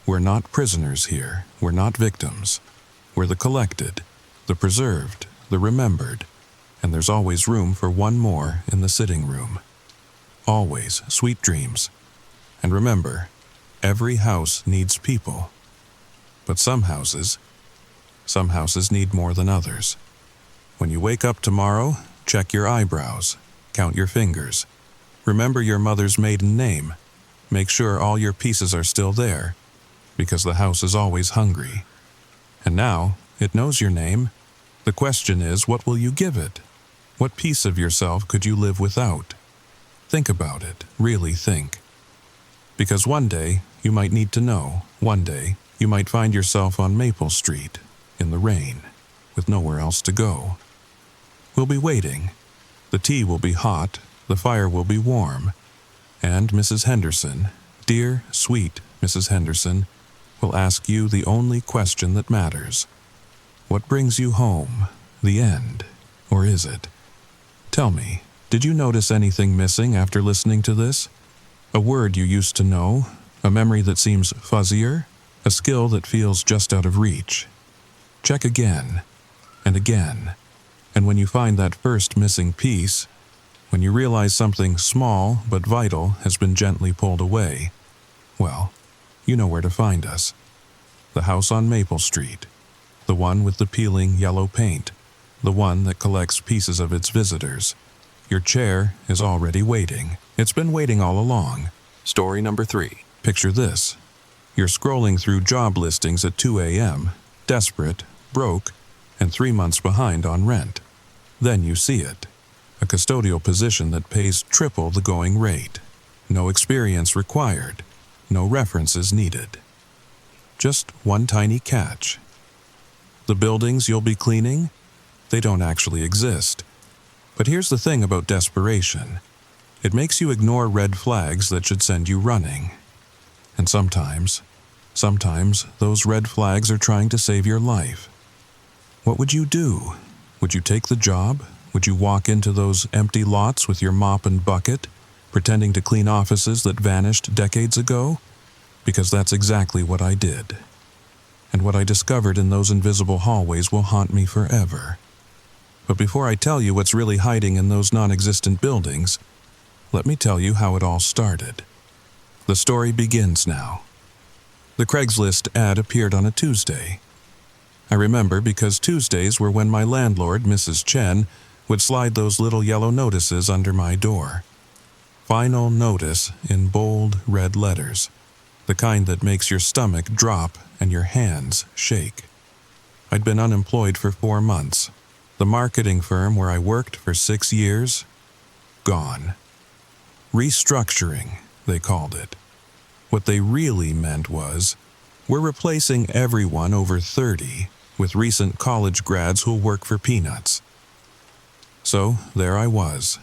We're not prisoners here. We're not victims. We're the collected, the preserved, the remembered, and there's always room for one more in the sitting room. Always sweet dreams. And remember, every house needs people. But some houses need more than others. When you wake up tomorrow, check your eyebrows, count your fingers. Remember your mother's maiden name. Make sure all your pieces are still there, because the house is always hungry. And now, it knows your name. The question is, what will you give it? What piece of yourself could you live without? Think about it, really think. Because one day, You might need to know. One day, you might find yourself on Maple Street, in the rain, with nowhere else to go. We'll be waiting. The tea will be hot, the fire will be warm, and Mrs. Henderson, dear, sweet Mrs. Henderson, will ask you the only question that matters. What brings you home? The end, or is it? Tell me, did you notice anything missing after listening to this? A word you used to know, a memory that seems fuzzier, a skill that feels just out of reach. Check again, and again, and when you find that first missing piece, when you realize something small but vital has been gently pulled away, well, you know where to find us. The house on Maple Street, the one with the peeling yellow paint, the one that collects pieces of its visitors. Your chair is already waiting. It's been waiting all along. Story number 3. Picture this. You're scrolling through job listings at 2 a.m., desperate, broke, and 3 months behind on rent. Then you see it. A custodial position that pays triple the going rate. No experience required. No references needed. Just one tiny catch. The buildings you'll be cleaning? They don't actually exist. But here's the thing about desperation. It makes you ignore red flags that should send you running. And sometimes those red flags are trying to save your life. What would you do? Would you take the job? Would you walk into those empty lots with your mop and bucket, pretending to clean offices that vanished decades ago? Because that's exactly what I did. And what I discovered in those invisible hallways will haunt me forever. But before I tell you what's really hiding in those non-existent buildings, let me tell you how it all started. The story begins now. The Craigslist ad appeared on a Tuesday. I remember because Tuesdays were when my landlord, Mrs. Chen, would slide those little yellow notices under my door. Final notice in bold red letters, the kind that makes your stomach drop and your hands shake. I'd been unemployed for 4 months. The marketing firm where I worked for 6 years, gone. Restructuring, they called it. What they really meant was, we're replacing everyone over 30 with recent college grads who'll work for peanuts. So there I was,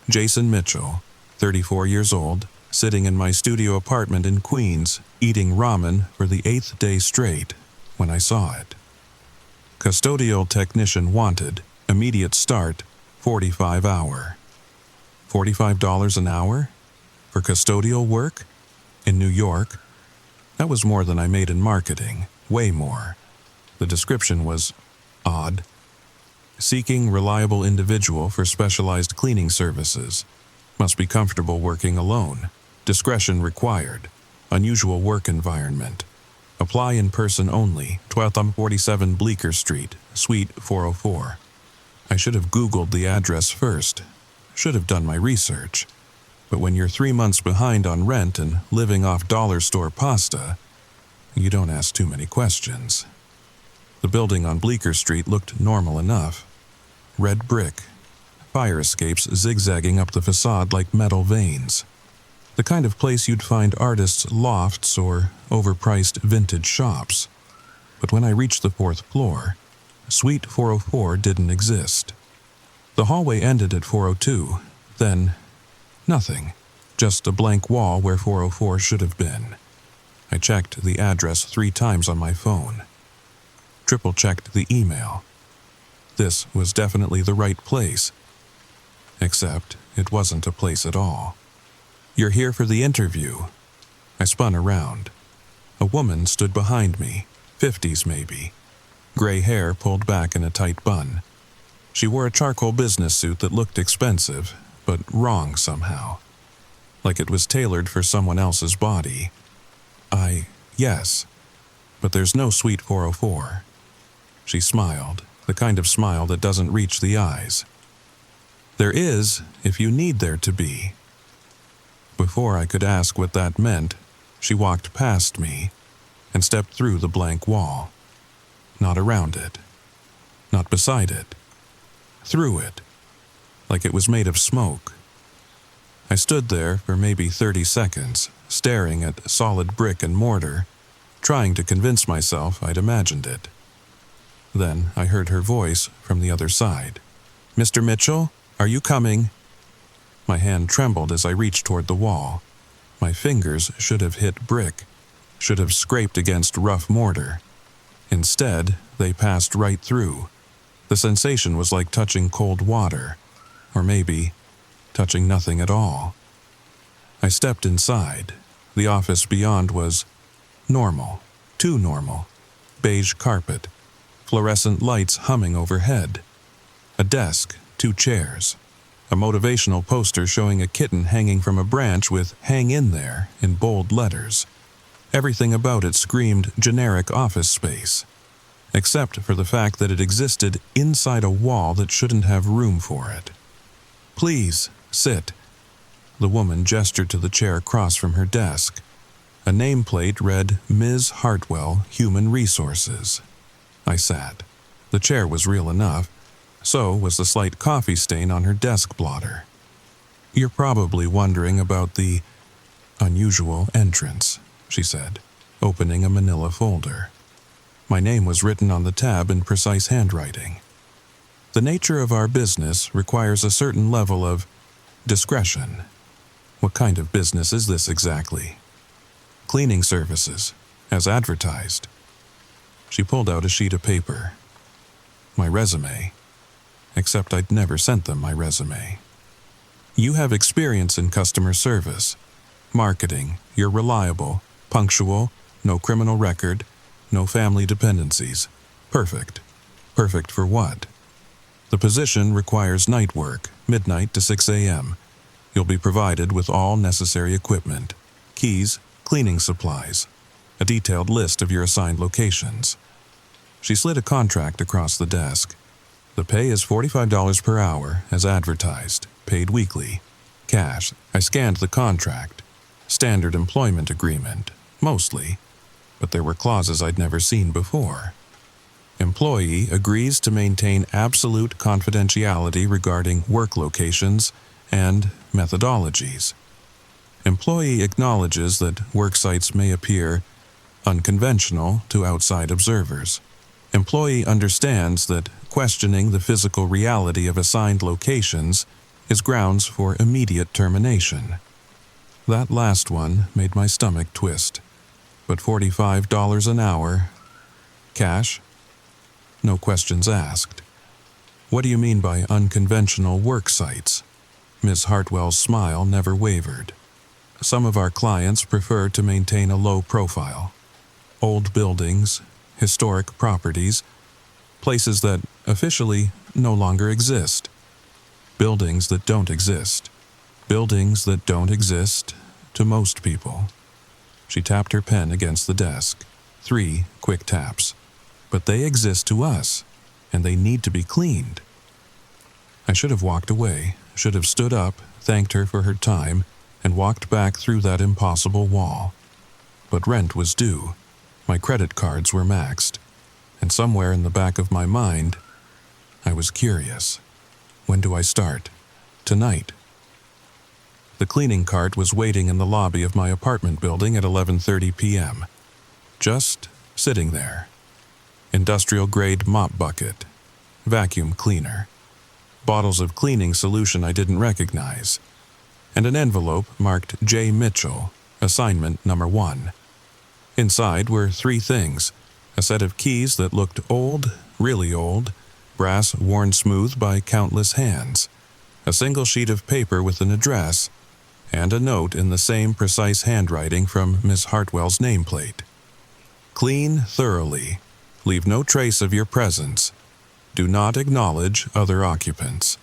Jason Mitchell, 34 years old, sitting in my studio apartment in Queens, eating ramen for the 8th day straight when I saw it. Custodial technician wanted, immediate start, 45 hour. $45 an hour? For custodial work? In New York? That was more than I made in marketing, way more. The description was odd. Seeking reliable individual for specialized cleaning services. Must be comfortable working alone. Discretion required. Unusual work environment. Apply in person only, 1247 Bleecker Street, Suite 404. I should have Googled the address first. Should have done my research. But when you're 3 months behind on rent and living off dollar store pasta, you don't ask too many questions. The building on Bleecker Street looked normal enough. Red brick. Fire escapes zigzagging up the facade like metal veins. The kind of place you'd find artists' lofts or overpriced vintage shops. But when I reached the 4th floor, Suite 404 didn't exist. The hallway ended at 402, then nothing, just a blank wall where 404 should have been. I checked the address 3 times on my phone. Triple-checked the email. This was definitely the right place. Except it wasn't a place at all. You're here for the interview. I spun around. A woman stood behind me, 50s maybe. Gray hair pulled back in a tight bun. She wore a charcoal business suit that looked expensive, but wrong somehow. Like it was tailored for someone else's body. Yes, but there's no Suite 404. She smiled, the kind of smile that doesn't reach the eyes. There is, if you need there to be. Before I could ask what that meant, she walked past me and stepped through the blank wall. Not around it. Not beside it. Through it. Like it was made of smoke. I stood there for maybe 30 seconds, staring at solid brick and mortar, trying to convince myself I'd imagined it. Then I heard her voice from the other side. "Mr. Mitchell, are you coming?" My hand trembled as I reached toward the wall. My fingers should have hit brick, should have scraped against rough mortar. Instead, they passed right through. The sensation was like touching cold water, or maybe touching nothing at all. I stepped inside. The office beyond was normal, too normal. Beige carpet, fluorescent lights humming overhead. A desk, 2 chairs. A motivational poster showing a kitten hanging from a branch with "Hang in there" in bold letters. Everything about it screamed generic office space, except for the fact that it existed inside a wall that shouldn't have room for it. "Please, sit." The woman gestured to the chair across from her desk. A nameplate read Ms. Hartwell, Human Resources. I sat. The chair was real enough. So was the slight coffee stain on her desk blotter. "You're probably wondering about the unusual entrance," she said, opening a manila folder. My name was written on the tab in precise handwriting. The nature of our business requires a certain level of discretion. What kind of business is this exactly? Cleaning services, as advertised. She pulled out a sheet of paper. My resume. Except I'd never sent them my resume. "You have experience in customer service, marketing, you're reliable, punctual, no criminal record, no family dependencies. Perfect. Perfect for what? The position requires night work, midnight to 6 a.m. You'll be provided with all necessary equipment, keys, cleaning supplies, a detailed list of your assigned locations." She slid a contract across the desk. "The pay is $45 per hour, as advertised, paid weekly. Cash." I scanned the contract. Standard employment agreement, mostly, but there were clauses I'd never seen before. Employee agrees to maintain absolute confidentiality regarding work locations and methodologies. Employee acknowledges that work sites may appear unconventional to outside observers. Employee understands that questioning the physical reality of assigned locations is grounds for immediate termination. That last one made my stomach twist. But $45 an hour, cash, no questions asked. "What do you mean by unconventional work sites?" Ms. Hartwell's smile never wavered. "Some of our clients prefer to maintain a low profile. Old buildings, historic properties, places that officially no longer exist. Buildings that don't exist. Buildings that don't exist to most people." She tapped her pen against the desk. 3 quick taps. "But they exist to us, and they need to be cleaned." I should have walked away, should have stood up, thanked her for her time, and walked back through that impossible wall. But rent was due. My credit cards were maxed. And somewhere in the back of my mind, I was curious. When do I start? Tonight. The cleaning cart was waiting in the lobby of my apartment building at 11:30 p.m. Just sitting there. Industrial-grade mop bucket. Vacuum cleaner. Bottles of cleaning solution I didn't recognize. And an envelope marked J. Mitchell, assignment number 1. Inside were 3 things. A set of keys that looked old, really old, brass worn smooth by countless hands, a single sheet of paper with an address, and a note in the same precise handwriting from Miss Hartwell's nameplate. "Clean thoroughly. Leave no trace of your presence. Do not acknowledge other occupants."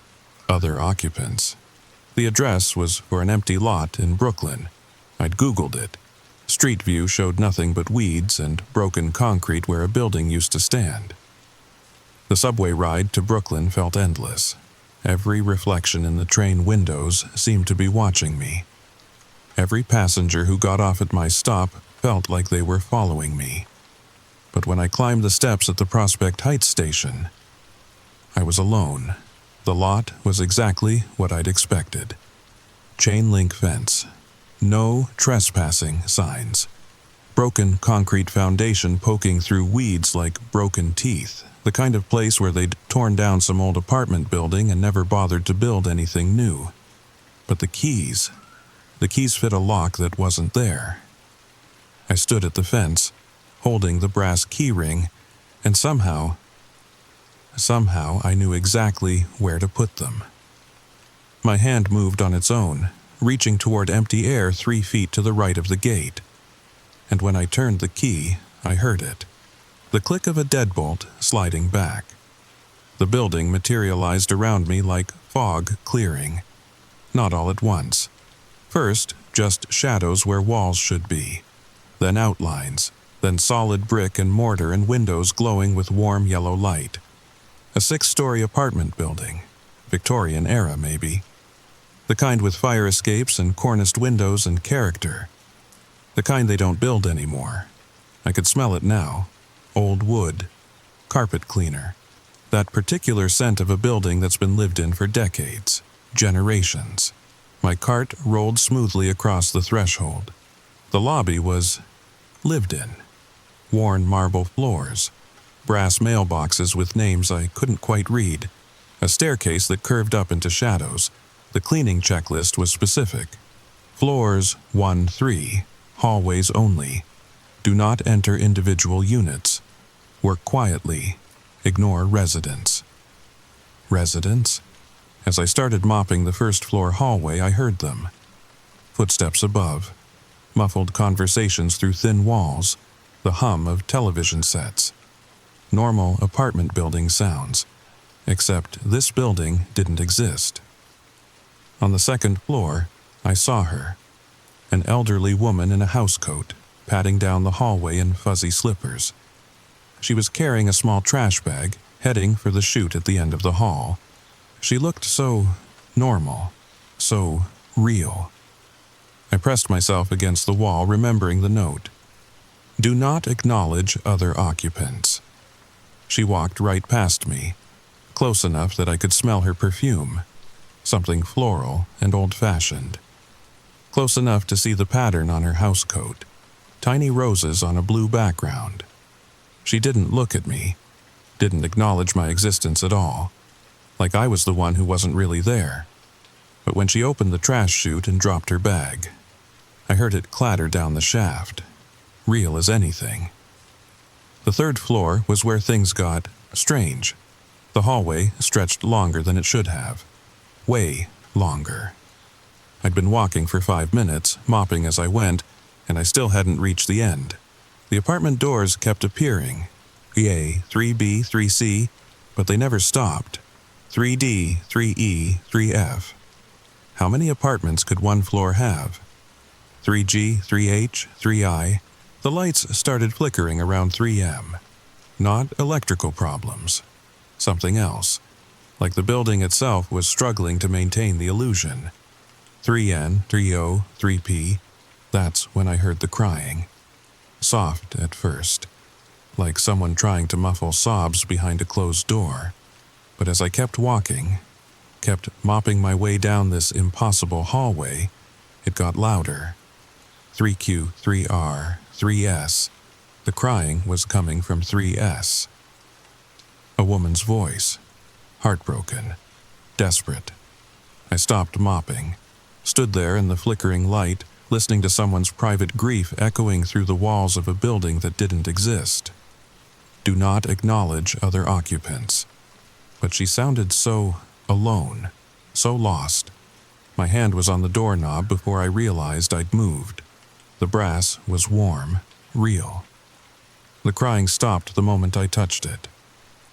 Other occupants. The address was for an empty lot in Brooklyn. I'd Googled it. Street view showed nothing but weeds and broken concrete where a building used to stand. The subway ride to Brooklyn felt endless. Every reflection in the train windows seemed to be watching me. Every passenger who got off at my stop felt like they were following me. But when I climbed the steps at the Prospect Heights station, I was alone. The lot was exactly what I'd expected. Chain link fence. No trespassing signs. Broken concrete foundation poking through weeds like broken teeth. The kind of place where they'd torn down some old apartment building and never bothered to build anything new. But the keys fit a lock that wasn't there. I stood at the fence, holding the brass key ring, and somehow I knew exactly where to put them. My hand moved on its own, reaching toward empty air 3 feet to the right of the gate. And when I turned the key, I heard it. The click of a deadbolt sliding back. The building materialized around me like fog clearing. Not all at once. First, just shadows where walls should be. Then outlines. Then solid brick and mortar and windows glowing with warm yellow light. A 6-story apartment building. Victorian era, maybe. The kind with fire escapes and corniced windows and character. The kind they don't build anymore. I could smell it now. Old wood. Carpet cleaner. That particular scent of a building that's been lived in for decades. Generations. My cart rolled smoothly across the threshold. The lobby was lived in. Worn marble floors. Brass mailboxes with names I couldn't quite read. A staircase that curved up into shadows. The cleaning checklist was specific. Floors 1-3. Hallways only. Do not enter individual units. Work quietly. Ignore residents. Residents? As I started mopping the first-floor hallway, I heard them. Footsteps above. Muffled conversations through thin walls. The hum of television sets. Normal apartment building sounds. Except this building didn't exist. On the second floor, I saw her. An elderly woman in a housecoat, padding down the hallway in fuzzy slippers. She was carrying a small trash bag, heading for the chute at the end of the hall. She looked so normal, so real. I pressed myself against the wall, remembering the note. Do not acknowledge other occupants. She walked right past me, close enough that I could smell her perfume, something floral and old-fashioned. Close enough to see the pattern on her housecoat, tiny roses on a blue background. She didn't look at me, didn't acknowledge my existence at all, like I was the one who wasn't really there. But when she opened the trash chute and dropped her bag, I heard it clatter down the shaft, real as anything. The third floor was where things got strange. The hallway stretched longer than it should have. Way longer. I'd been walking for 5 minutes, mopping as I went, and I still hadn't reached the end. The apartment doors kept appearing. Yay, 3B, 3C, but they never stopped. 3D, 3E, 3F. How many apartments could one floor have? 3G, 3H, 3I. The lights started flickering around 3M. Not electrical problems. Something else. Like the building itself was struggling to maintain the illusion. 3N, 3O, 3P. That's when I heard the crying. Soft at first. Like someone trying to muffle sobs behind a closed door. But as I kept walking, kept mopping my way down this impossible hallway, it got louder. 3Q, 3R, 3S. The crying was coming from 3S. A woman's voice. Heartbroken. Desperate. I stopped mopping. Stood there in the flickering light, listening to someone's private grief echoing through the walls of a building that didn't exist. Do not acknowledge other occupants. But she sounded so alone, so lost. My hand was on the doorknob before I realized I'd moved. The brass was warm, real. The crying stopped the moment I touched it.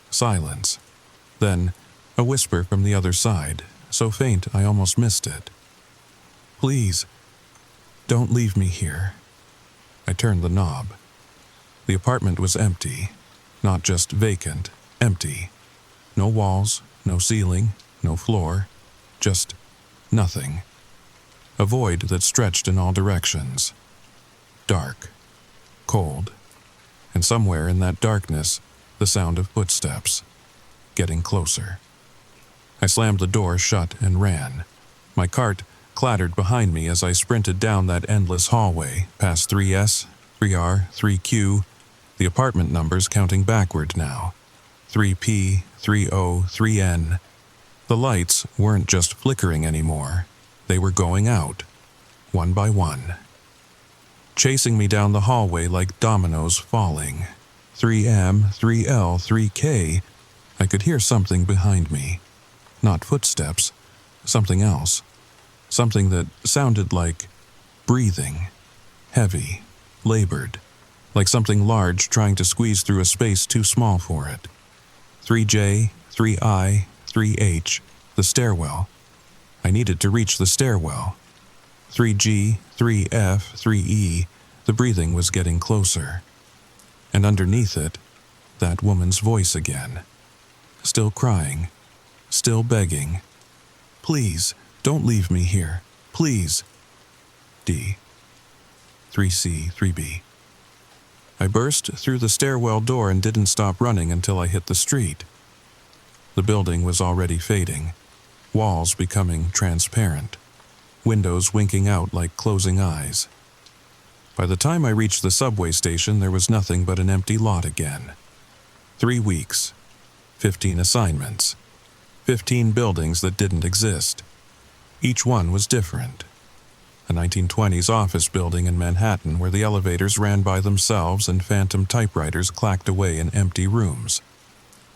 Silence. Then, a whisper from the other side, so faint I almost missed it. Please, don't leave me here. I turned the knob. The apartment was empty. Not just vacant, empty. No walls, no ceiling, no floor. Just nothing. A void that stretched in all directions. Dark. Cold. And somewhere in that darkness, the sound of footsteps. Getting closer. I slammed the door shut and ran. My cart clattered behind me as I sprinted down that endless hallway, past 3S, 3R, 3Q, the apartment numbers counting backward now. 3P, 3O, 3N. The lights weren't just flickering anymore. They were going out, one by one, chasing me down the hallway like dominoes falling. 3M, 3L, 3K. I could hear something behind me. Not footsteps, something else. Something that sounded like breathing. Heavy, labored, like something large trying to squeeze through a space too small for it. 3J, 3I, 3H, the stairwell. I needed to reach the stairwell. 3G, 3F, 3E, the breathing was getting closer. And underneath it, that woman's voice again. Still crying, still begging. Please, don't leave me here. Please. D. 3C, 3B. I burst through the stairwell door and didn't stop running until I hit the street. The building was already fading, walls becoming transparent, windows winking out like closing eyes. By the time I reached the subway station, there was nothing but an empty lot again. 3 weeks, 15 assignments, 15 buildings that didn't exist. Each one was different. A 1920s office building in Manhattan where the elevators ran by themselves and phantom typewriters clacked away in empty rooms.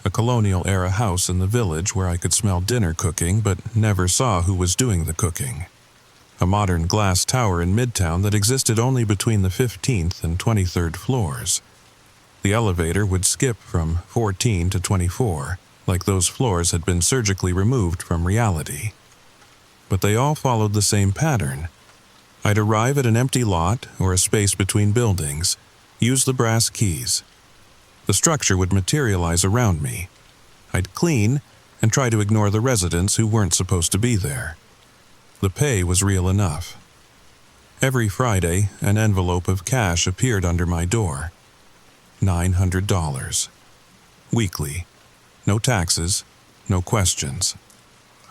A colonial-era house in the village where I could smell dinner cooking but never saw who was doing the cooking. A modern glass tower in Midtown that existed only between the 15th and 23rd floors. The elevator would skip from 14 to 24, like those floors had been surgically removed from reality. But they all followed the same pattern. I'd arrive at an empty lot or a space between buildings, use the brass keys. The structure would materialize around me. I'd clean and try to ignore the residents who weren't supposed to be there. The pay was real enough. Every Friday, an envelope of cash appeared under my door. $900. Weekly. No taxes, no questions.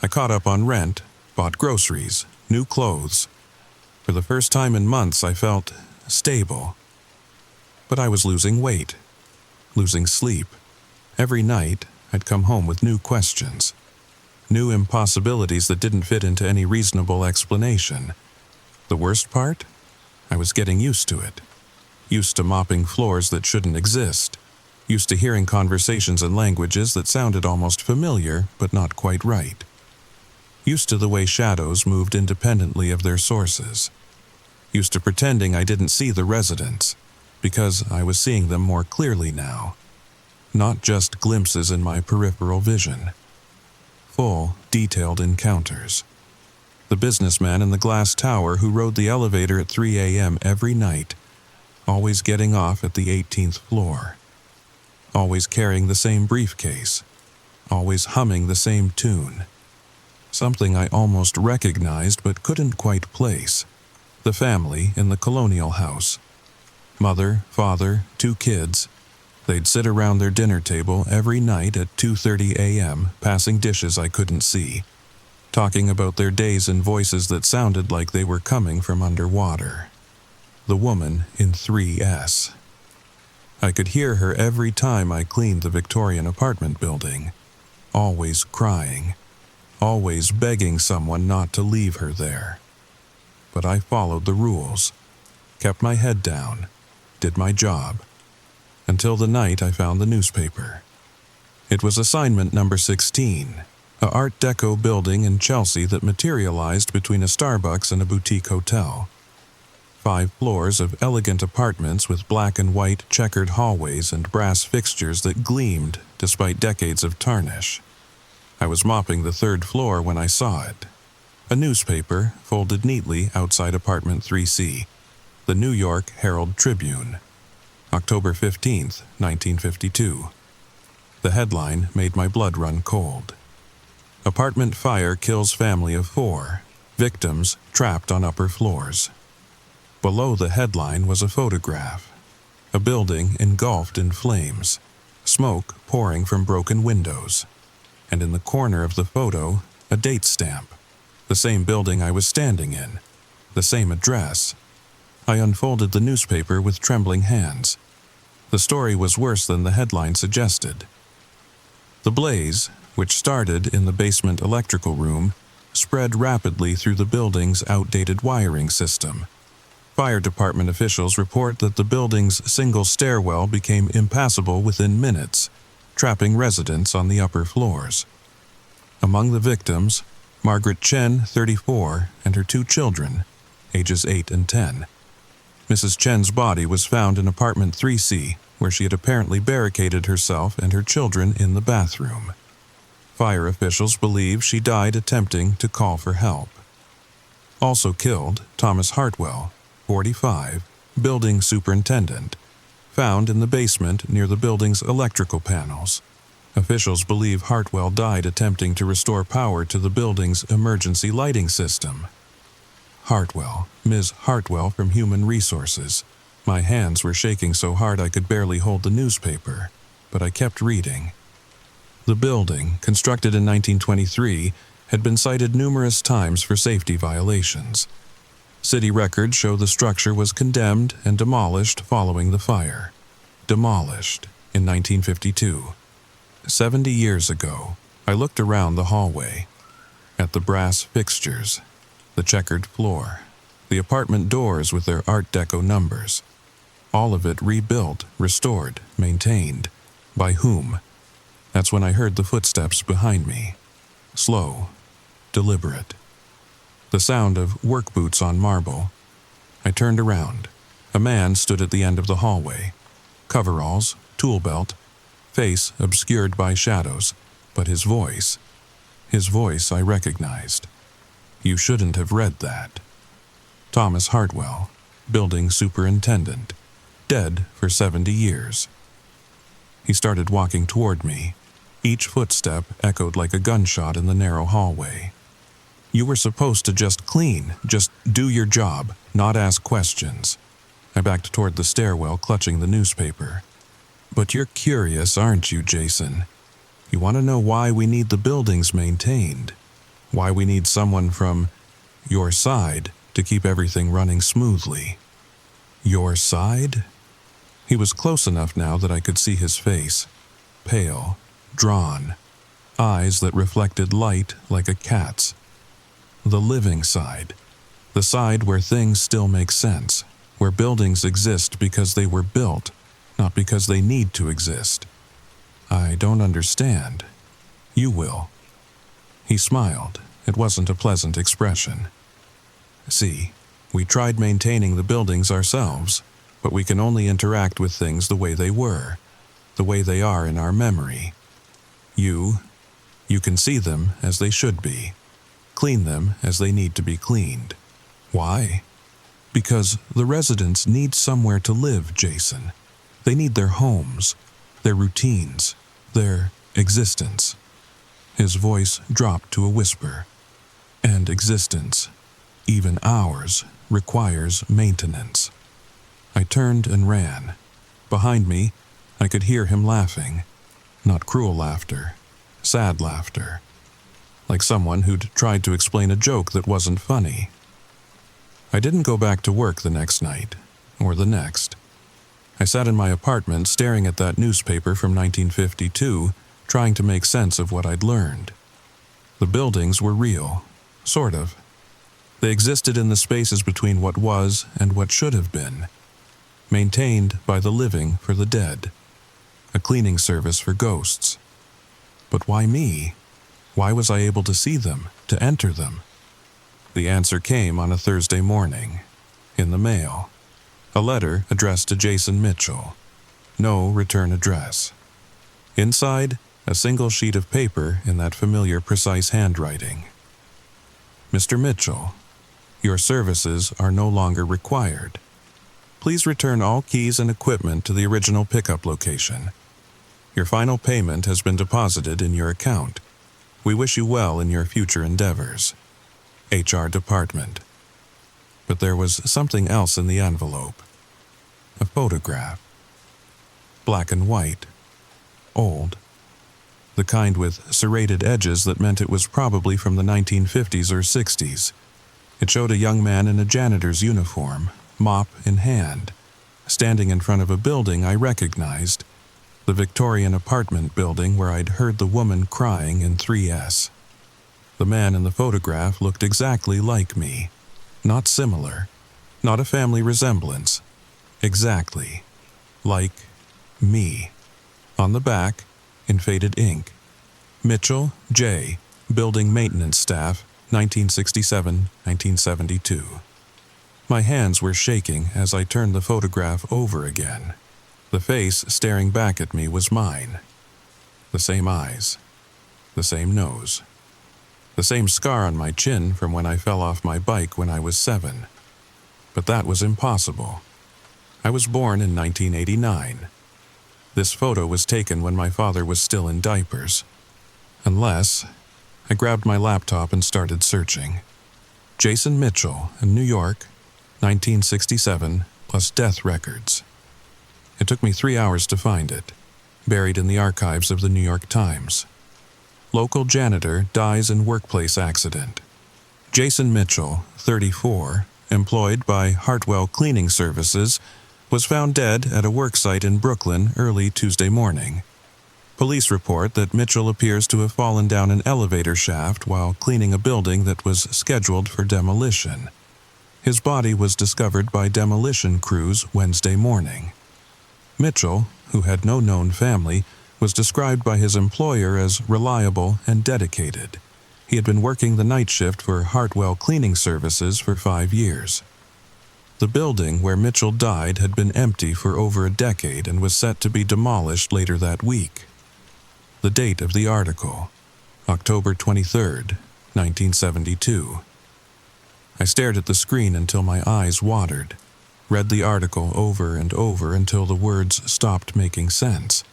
I caught up on rent, bought groceries, new clothes. For the first time in months, I felt stable. But I was losing weight, losing sleep. Every night, I'd come home with new questions. New impossibilities that didn't fit into any reasonable explanation. The worst part? I was getting used to it. Used to mopping floors that shouldn't exist. Used to hearing conversations in languages that sounded almost familiar, but not quite right. Used to the way shadows moved independently of their sources. Used to pretending I didn't see the residents, because I was seeing them more clearly now. Not just glimpses in my peripheral vision. Full, detailed encounters. The businessman in the glass tower who rode the elevator at 3 a.m. every night, always getting off at the 18th floor. Always carrying the same briefcase. Always humming the same tune. Something I almost recognized but couldn't quite place. The family in the colonial house. Mother, father, 2 kids. They'd sit around their dinner table every night at 2:30 a.m., passing dishes I couldn't see, talking about their days in voices that sounded like they were coming from underwater. The woman in 3S. I could hear her every time I cleaned the Victorian apartment building, always crying, always begging someone not to leave her there. But I followed the rules, kept my head down, did my job. Until the night I found the newspaper. It was assignment number 16, a Art Deco building in Chelsea that materialized between a Starbucks and a boutique hotel. 5 floors of elegant apartments with black and white checkered hallways and brass fixtures that gleamed despite decades of tarnish. I was mopping the 3rd floor when I saw it. A newspaper folded neatly outside apartment 3C, the New York Herald Tribune. October 15th, 1952. The headline made my blood run cold. Apartment fire kills family of 4. Victims trapped on upper floors. Below the headline was a photograph. A building engulfed in flames. Smoke pouring from broken windows. And in the corner of the photo, a date stamp. The The same building I was standing in. The same address. I unfolded the newspaper with trembling hands. The story was worse than the headline suggested. The blaze, which started in the basement electrical room, spread rapidly through the building's outdated wiring system. Fire department officials report that the building's single stairwell became impassable within minutes, trapping residents on the upper floors. Among the victims, Margaret Chen, 34, and her 2 children, ages 8 and 10. Mrs. Chen's body was found in apartment 3C, where she had apparently barricaded herself and her children in the bathroom. Fire officials believe she died attempting to call for help. Also killed, Thomas Hartwell, 45, building superintendent, found in the basement near the building's electrical panels. Officials believe Hartwell died attempting to restore power to the building's emergency lighting system. Hartwell, Ms. Hartwell from Human Resources. My hands were shaking so hard I could barely hold the newspaper, but I kept reading. The building, constructed in 1923, had been cited numerous times for safety violations. City records show the structure was condemned and demolished following the fire. Demolished in 1952. 70 years ago, I looked around the hallway, at the brass fixtures, the checkered floor, the apartment doors with their Art Deco numbers. All of it rebuilt, restored, maintained. By whom? That's when I heard the footsteps behind me. Slow, deliberate. The sound of work boots on marble. I turned around. A man stood at the end of the hallway. Coveralls, tool belt, face obscured by shadows, but his voice I recognized. You shouldn't have read that. Thomas Hartwell, building superintendent, dead for 70 years. He started walking toward me. Each footstep echoed like a gunshot in the narrow hallway. You were supposed to just clean, just do your job, not ask questions. I backed toward the stairwell, clutching the newspaper. But you're curious, aren't you, Jason? You want to know why we need the buildings maintained? Why we need someone from your side to keep everything running smoothly? Your side? He was close enough now that I could see his face. Pale, drawn, eyes that reflected light like a cat's. The living side. The side where things still make sense, where buildings exist because they were built, not because they need to exist. I don't understand. You will. He smiled. It wasn't a pleasant expression. See, we tried maintaining the buildings ourselves, but we can only interact with things the way they were, the way they are in our memory. You can see them as they should be, clean them as they need to be cleaned. Why? Because the residents need somewhere to live, Jason. They need their homes, their routines, their existence. His voice dropped to a whisper. And existence, even ours, requires maintenance. I turned and ran. Behind me, I could hear him laughing. Not cruel laughter, sad laughter. Like someone who'd tried to explain a joke that wasn't funny. I didn't go back to work the next night, or the next. I sat in my apartment staring at that newspaper from 1952, trying to make sense of what I'd learned. The buildings were real, sort of. They existed in the spaces between what was and what should have been, maintained by the living for the dead, a cleaning service for ghosts. But why me? Why was I able to see them, to enter them? The answer came on a Thursday morning, in the mail. A letter addressed to Jason Mitchell. No return address. Inside, a single sheet of paper in that familiar, precise handwriting. Mr. Mitchell, your services are no longer required. Please return all keys and equipment to the original pickup location. Your final payment has been deposited in your account. We wish you well in your future endeavors. HR Department. But there was something else in the envelope. A photograph. Black and white. Old. the kind with serrated edges that meant it was probably from the 1950s or 60s. It showed a young man in a janitor's uniform, mop in hand, standing in front of a building I recognized, the Victorian apartment building where I'd heard the woman crying in 3S. The man in the photograph looked exactly like me. Not similar, not a family resemblance. Exactly. Like me. On the back, in faded ink, Mitchell, J., Building Maintenance Staff, 1967-1972. My hands were shaking as I turned the photograph over again. The face staring back at me was mine. The same eyes. The same nose. The same scar on my chin from when I fell off my bike when I was 7. But that was impossible. I was born in 1989. This photo was taken when my father was still in diapers. Unless, I grabbed my laptop and started searching. Jason Mitchell, New York, 1967, plus death records. It took me 3 hours to find it, buried in the archives of the New York Times. Local janitor dies in workplace accident. Jason Mitchell, 34, employed by Hartwell Cleaning Services, was found dead at a worksite in Brooklyn early Tuesday morning. Police report that Mitchell appears to have fallen down an elevator shaft while cleaning a building that was scheduled for demolition. His body was discovered by demolition crews Wednesday morning. Mitchell, who had no known family, was described by his employer as reliable and dedicated. He had been working the night shift for Hartwell Cleaning Services for 5 years. The building where Mitchell died had been empty for over a decade and was set to be demolished later that week. The date of the article, October 23, 1972. I stared at the screen until my eyes watered, read the article over and over until the words stopped making sense.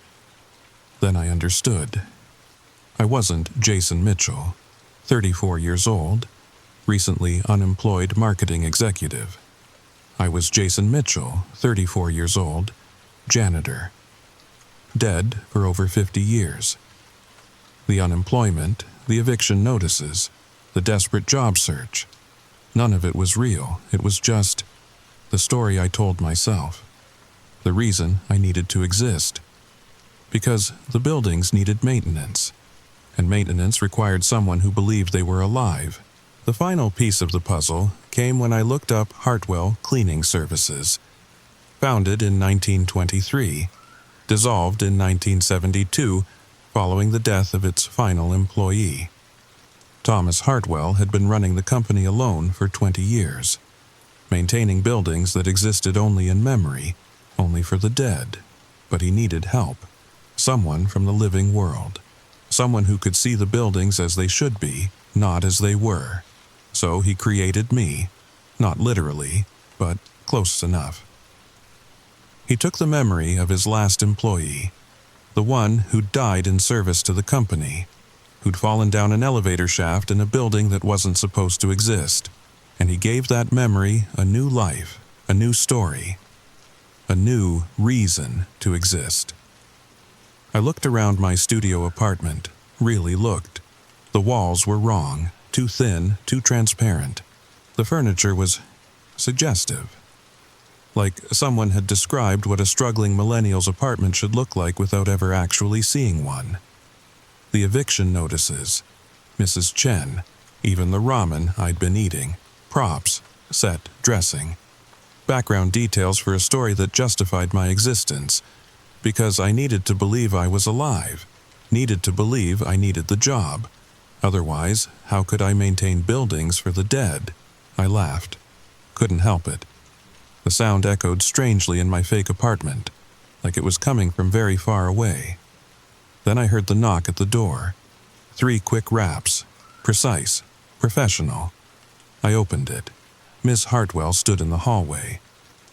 Then I understood. I wasn't Jason Mitchell, 34 years old, recently unemployed marketing executive. I was Jason Mitchell, 34 years old, janitor. Dead for over 50 years. The unemployment, the eviction notices, the desperate job search. None of it was real. It was just the story I told myself. The reason I needed to exist. Because the buildings needed maintenance, and maintenance required someone who believed they were alive. The final piece of the puzzle came when I looked up Hartwell Cleaning Services. Founded in 1923, dissolved in 1972 following the death of its final employee. Thomas Hartwell had been running the company alone for 20 years, maintaining buildings that existed only in memory, only for the dead. But he needed help. Someone from the living world. Someone who could see the buildings as they should be, not as they were. So he created me, not literally, but close enough. He took the memory of his last employee, the one who'd died in service to the company, who'd fallen down an elevator shaft in a building that wasn't supposed to exist, and he gave that memory a new life, a new story, a new reason to exist. I looked around my studio apartment, really looked. The walls were wrong, too thin, too transparent. The furniture was suggestive. Like someone had described what a struggling millennial's apartment should look like without ever actually seeing one. The eviction notices, Mrs. Chen, even the ramen I'd been eating, props, set, dressing. Background details for a story that justified my existence, because I needed to believe I was alive, needed to believe I needed the job. Otherwise, how could I maintain buildings for the dead? I laughed. Couldn't help it. The sound echoed strangely in my fake apartment, like it was coming from very far away. Then I heard the knock at the door. 3 quick raps. Precise. Professional. I opened it. Miss Hartwell stood in the hallway.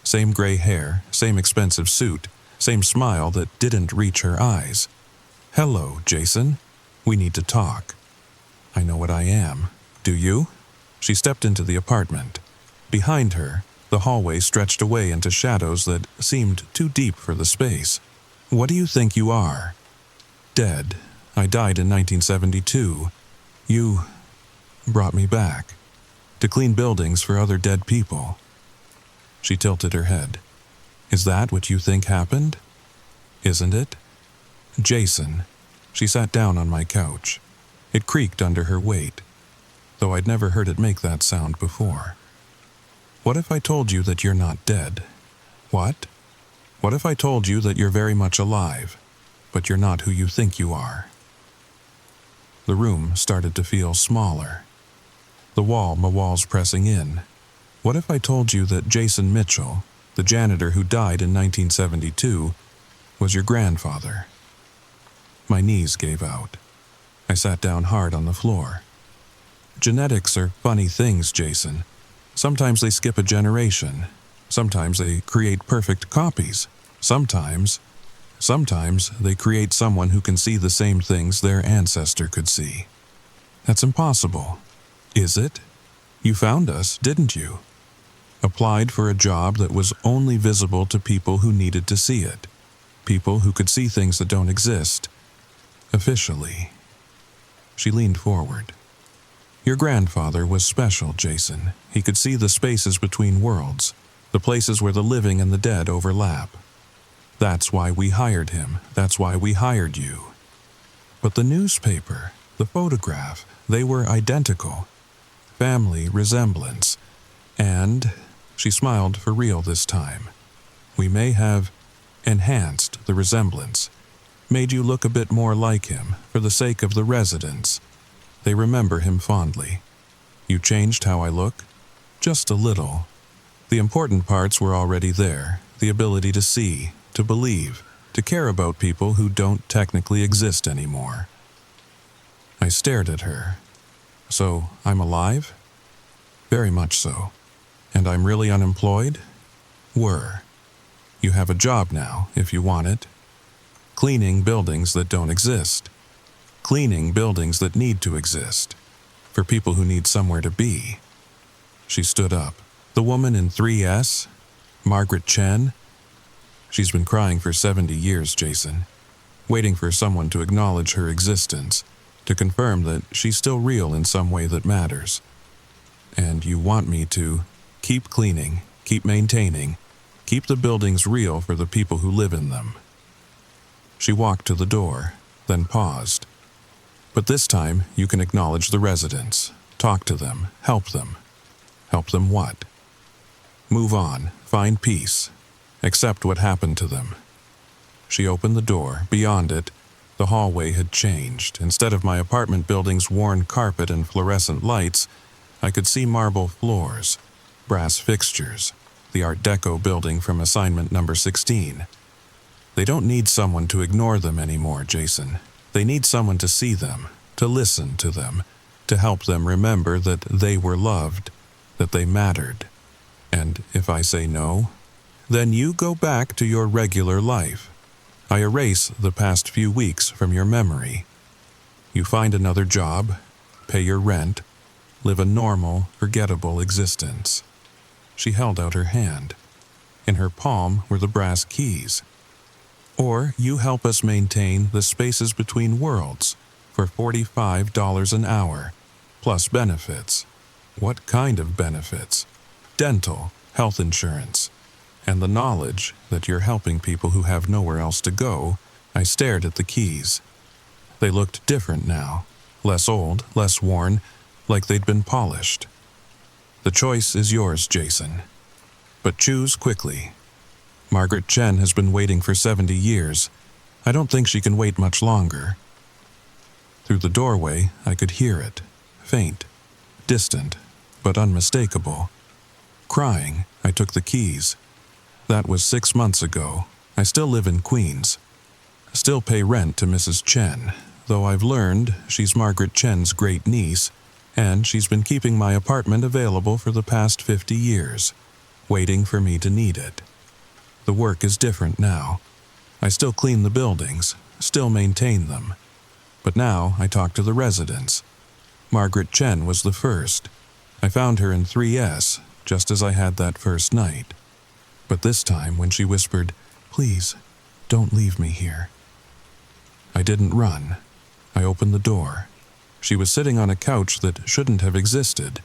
Same gray hair, same expensive suit, same smile that didn't reach her eyes. "Hello, Jason. We need to talk." I know what I am. Do you? She stepped into the apartment. Behind her, the hallway stretched away into shadows that seemed too deep for the space. "What do you think you are?" "Dead. I died in 1972. You brought me back to clean buildings for other dead people." She tilted her head. "Is that what you think happened? Isn't it?" "Jason." She sat down on my couch. It creaked under her weight, though I'd never heard it make that sound before. "What if I told you that you're not dead? What? What if I told you that you're very much alive, but you're not who you think you are?" The room started to feel smaller. The walls pressing in. "What if I told you that Jason Mitchell, the janitor who died in 1972, was your grandfather?" My knees gave out. I sat down hard on the floor. "Genetics are funny things, Jason. Sometimes they skip a generation. Sometimes they create perfect copies. Sometimes they create someone who can see the same things their ancestor could see. That's impossible. Is it? You found us, didn't you? Applied for a job that was only visible to people who needed to see it. People who could see things that don't exist. Officially." She leaned forward. "Your grandfather was special, Jason. He could see the spaces between worlds, the places where the living and the dead overlap. That's why we hired him. That's why we hired you. But the newspaper, the photograph, they were identical. Family resemblance. And," she smiled for real this time, "we may have enhanced the resemblance, made you look a bit more like him for the sake of the residents. They remember him fondly. You changed how I look? Just a little. The important parts were already there, the ability to see, to believe, to care about people who don't technically exist anymore." I stared at her. "So, I'm alive?" "Very much so. And I'm really unemployed?" "Were. You have a job now, if you want it. Cleaning buildings that don't exist. Cleaning buildings that need to exist. For people who need somewhere to be." She stood up. "The woman in 3S? Margaret Chen? She's been crying for 70 years, Jason. Waiting for someone to acknowledge her existence, to confirm that she's still real in some way that matters. And you want me to keep cleaning, keep maintaining, keep the buildings real for the people who live in them." She walked to the door, then paused. "But this time you can acknowledge the residents, talk to them, help them. Help them what? Move on, find peace, accept what happened to them." She opened the door. Beyond it, the hallway had changed. Instead of my apartment building's worn carpet and fluorescent lights, I could see marble floors, brass fixtures, the Art Deco building from assignment number 16. They don't need someone to ignore them anymore, Jason. They need someone to see them, to listen to them, to help them remember that they were loved, that they mattered. And if I say no, then you go back to your regular life. I erase the past few weeks from your memory. You find another job, pay your rent, live a normal, forgettable existence." She held out her hand. In her palm were the brass keys. "Or you help us maintain the spaces between worlds for $45 an hour, plus benefits." "What kind of benefits?" "Dental, health insurance, and the knowledge that you're helping people who have nowhere else to go." I stared at the keys. They looked different now, less old, less worn, like they'd been polished. "The choice is yours, Jason. But choose quickly. Margaret Chen has been waiting for 70 years. I don't think she can wait much longer." Through the doorway, I could hear it, faint, distant, but unmistakable. Crying, I took the keys. That was 6 months ago. I still live in Queens. Still pay rent to Mrs. Chen, though I've learned she's Margaret Chen's great niece, and she's been keeping my apartment available for the past 50 years, waiting for me to need it. The work is different now. I still clean the buildings, still maintain them. But now I talk to the residents. Margaret Chen was the first. I found her in 3S, just as I had that first night. But this time when she whispered, "Please, don't leave me here," I didn't run. I opened the door. She was sitting on a couch that shouldn't have existed,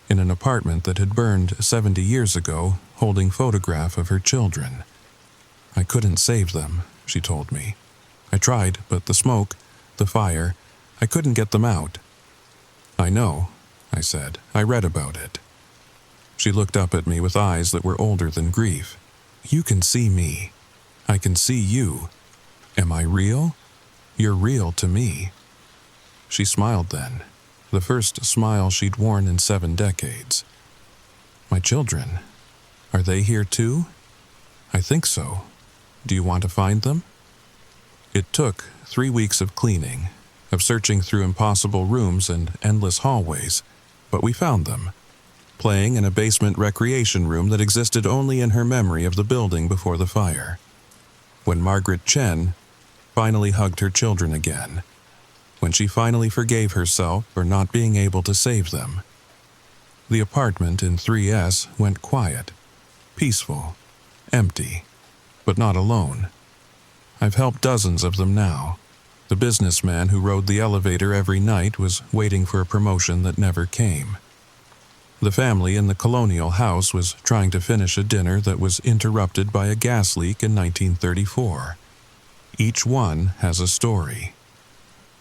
in an apartment that had burned 70 years ago, holding photograph of her children. I couldn't save them, she told me. I tried, but the smoke, the fire, I couldn't get them out. I know, I said. I read about it. She looked up at me with eyes that were older than grief. You can see me. I can see you. Am I real? You're real to me. She smiled then, the first smile she'd worn in 7 decades. My children, are they here too? I think so. Do you want to find them? It took 3 weeks of cleaning, of searching through impossible rooms and endless hallways, but we found them, playing in a basement recreation room that existed only in her memory of the building before the fire. When Margaret Chen finally hugged her children again, when she finally forgave herself for not being able to save them. The apartment in 3S went quiet, peaceful, empty, but not alone. I've helped dozens of them now. The businessman who rode the elevator every night was waiting for a promotion that never came. The family in the colonial house was trying to finish a dinner that was interrupted by a gas leak in 1934. Each one has a story.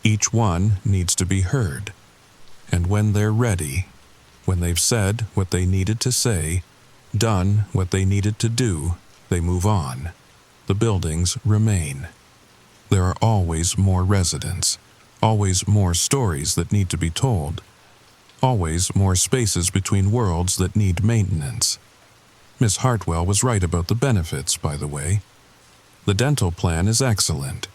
Each one needs to be heard. And when they're ready, when they've said what they needed to say, done what they needed to do, they move on. The buildings remain. There are always more residents, always more stories that need to be told, always more spaces between worlds that need maintenance. Miss Hartwell was right about the benefits, by the way. The dental plan is excellent,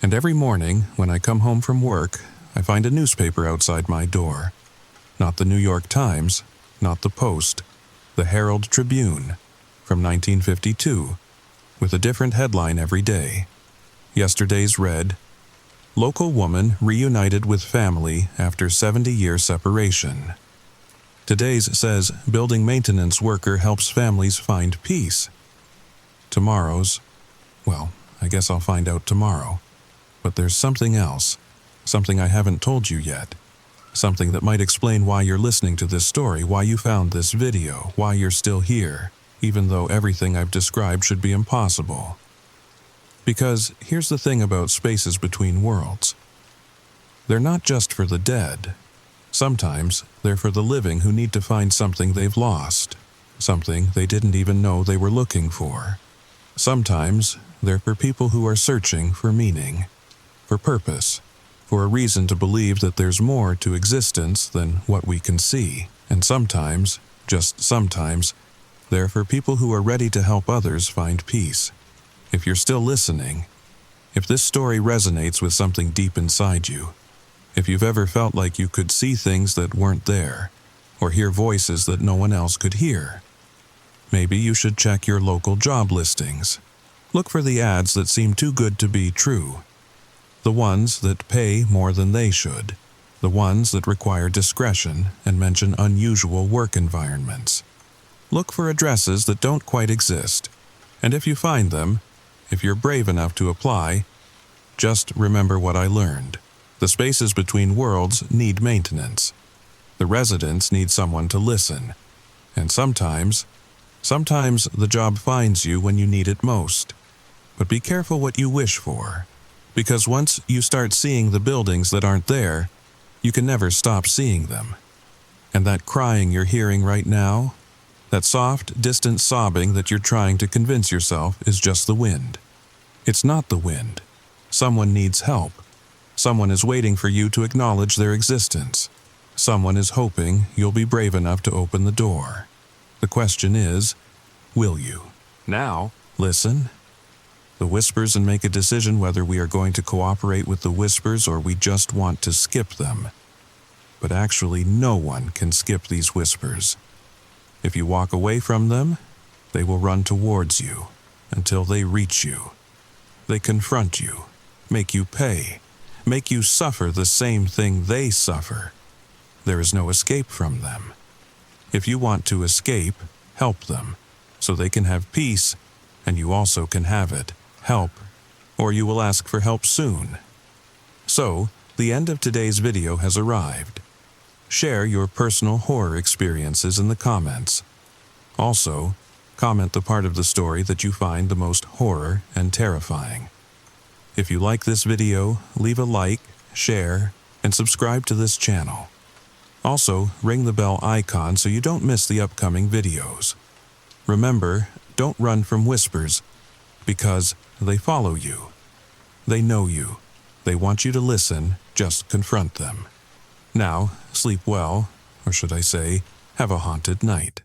and every morning when I come home from work, I find a newspaper outside my door. Not the New York Times, not the Post, the Herald Tribune, from 1952, with a different headline every day. Yesterday's read, "Local woman reunited with family after 70-year separation." Today's says, "Building maintenance worker helps families find peace." Tomorrow's, well, I guess I'll find out tomorrow. But there's something else, something I haven't told you yet. Something that might explain why you're listening to this story, why you found this video, why you're still here, even though everything I've described should be impossible. Because here's the thing about spaces between worlds. They're not just for the dead. Sometimes they're for the living who need to find something they've lost, something they didn't even know they were looking for. Sometimes they're for people who are searching for meaning, for purpose, for a reason to believe that there's more to existence than what we can see. And sometimes, just sometimes, they're for people who are ready to help others find peace. If you're still listening, if this story resonates with something deep inside you, if you've ever felt like you could see things that weren't there, or hear voices that no one else could hear, maybe you should check your local job listings. Look for the ads that seem too good to be true. The ones that pay more than they should. The ones that require discretion and mention unusual work environments. Look for addresses that don't quite exist. And if you find them, if you're brave enough to apply, just remember what I learned. The spaces between worlds need maintenance. The residents need someone to listen. And sometimes the job finds you when you need it most. But be careful what you wish for. Because once you start seeing the buildings that aren't there, you can never stop seeing them. And that crying you're hearing right now, that soft, distant sobbing that you're trying to convince yourself is just the wind. It's not the wind. Someone needs help. Someone is waiting for you to acknowledge their existence. Someone is hoping you'll be brave enough to open the door. The question is, will you? Now, listen. The whispers and make a decision whether we are going to cooperate with the whispers or we just want to skip them. But actually, no one can skip these whispers. If you walk away from them, they will run towards you until they reach you. They confront you, make you pay, make you suffer the same thing they suffer. There is no escape from them. If you want to escape, help them, so they can have peace, and you also can have it. Help, or you will ask for help soon. So, The end of today's video has arrived. Share your personal horror experiences in the comments. Also, comment the part of the story that you find the most horror and terrifying. If you like this video, leave a like, share, and subscribe to this channel. Also, ring the bell icon so you don't miss the upcoming videos. Remember, don't run from whispers, because they follow you. They know you. They want you to listen, just confront them. Now, sleep well, or should I say, have a haunted night.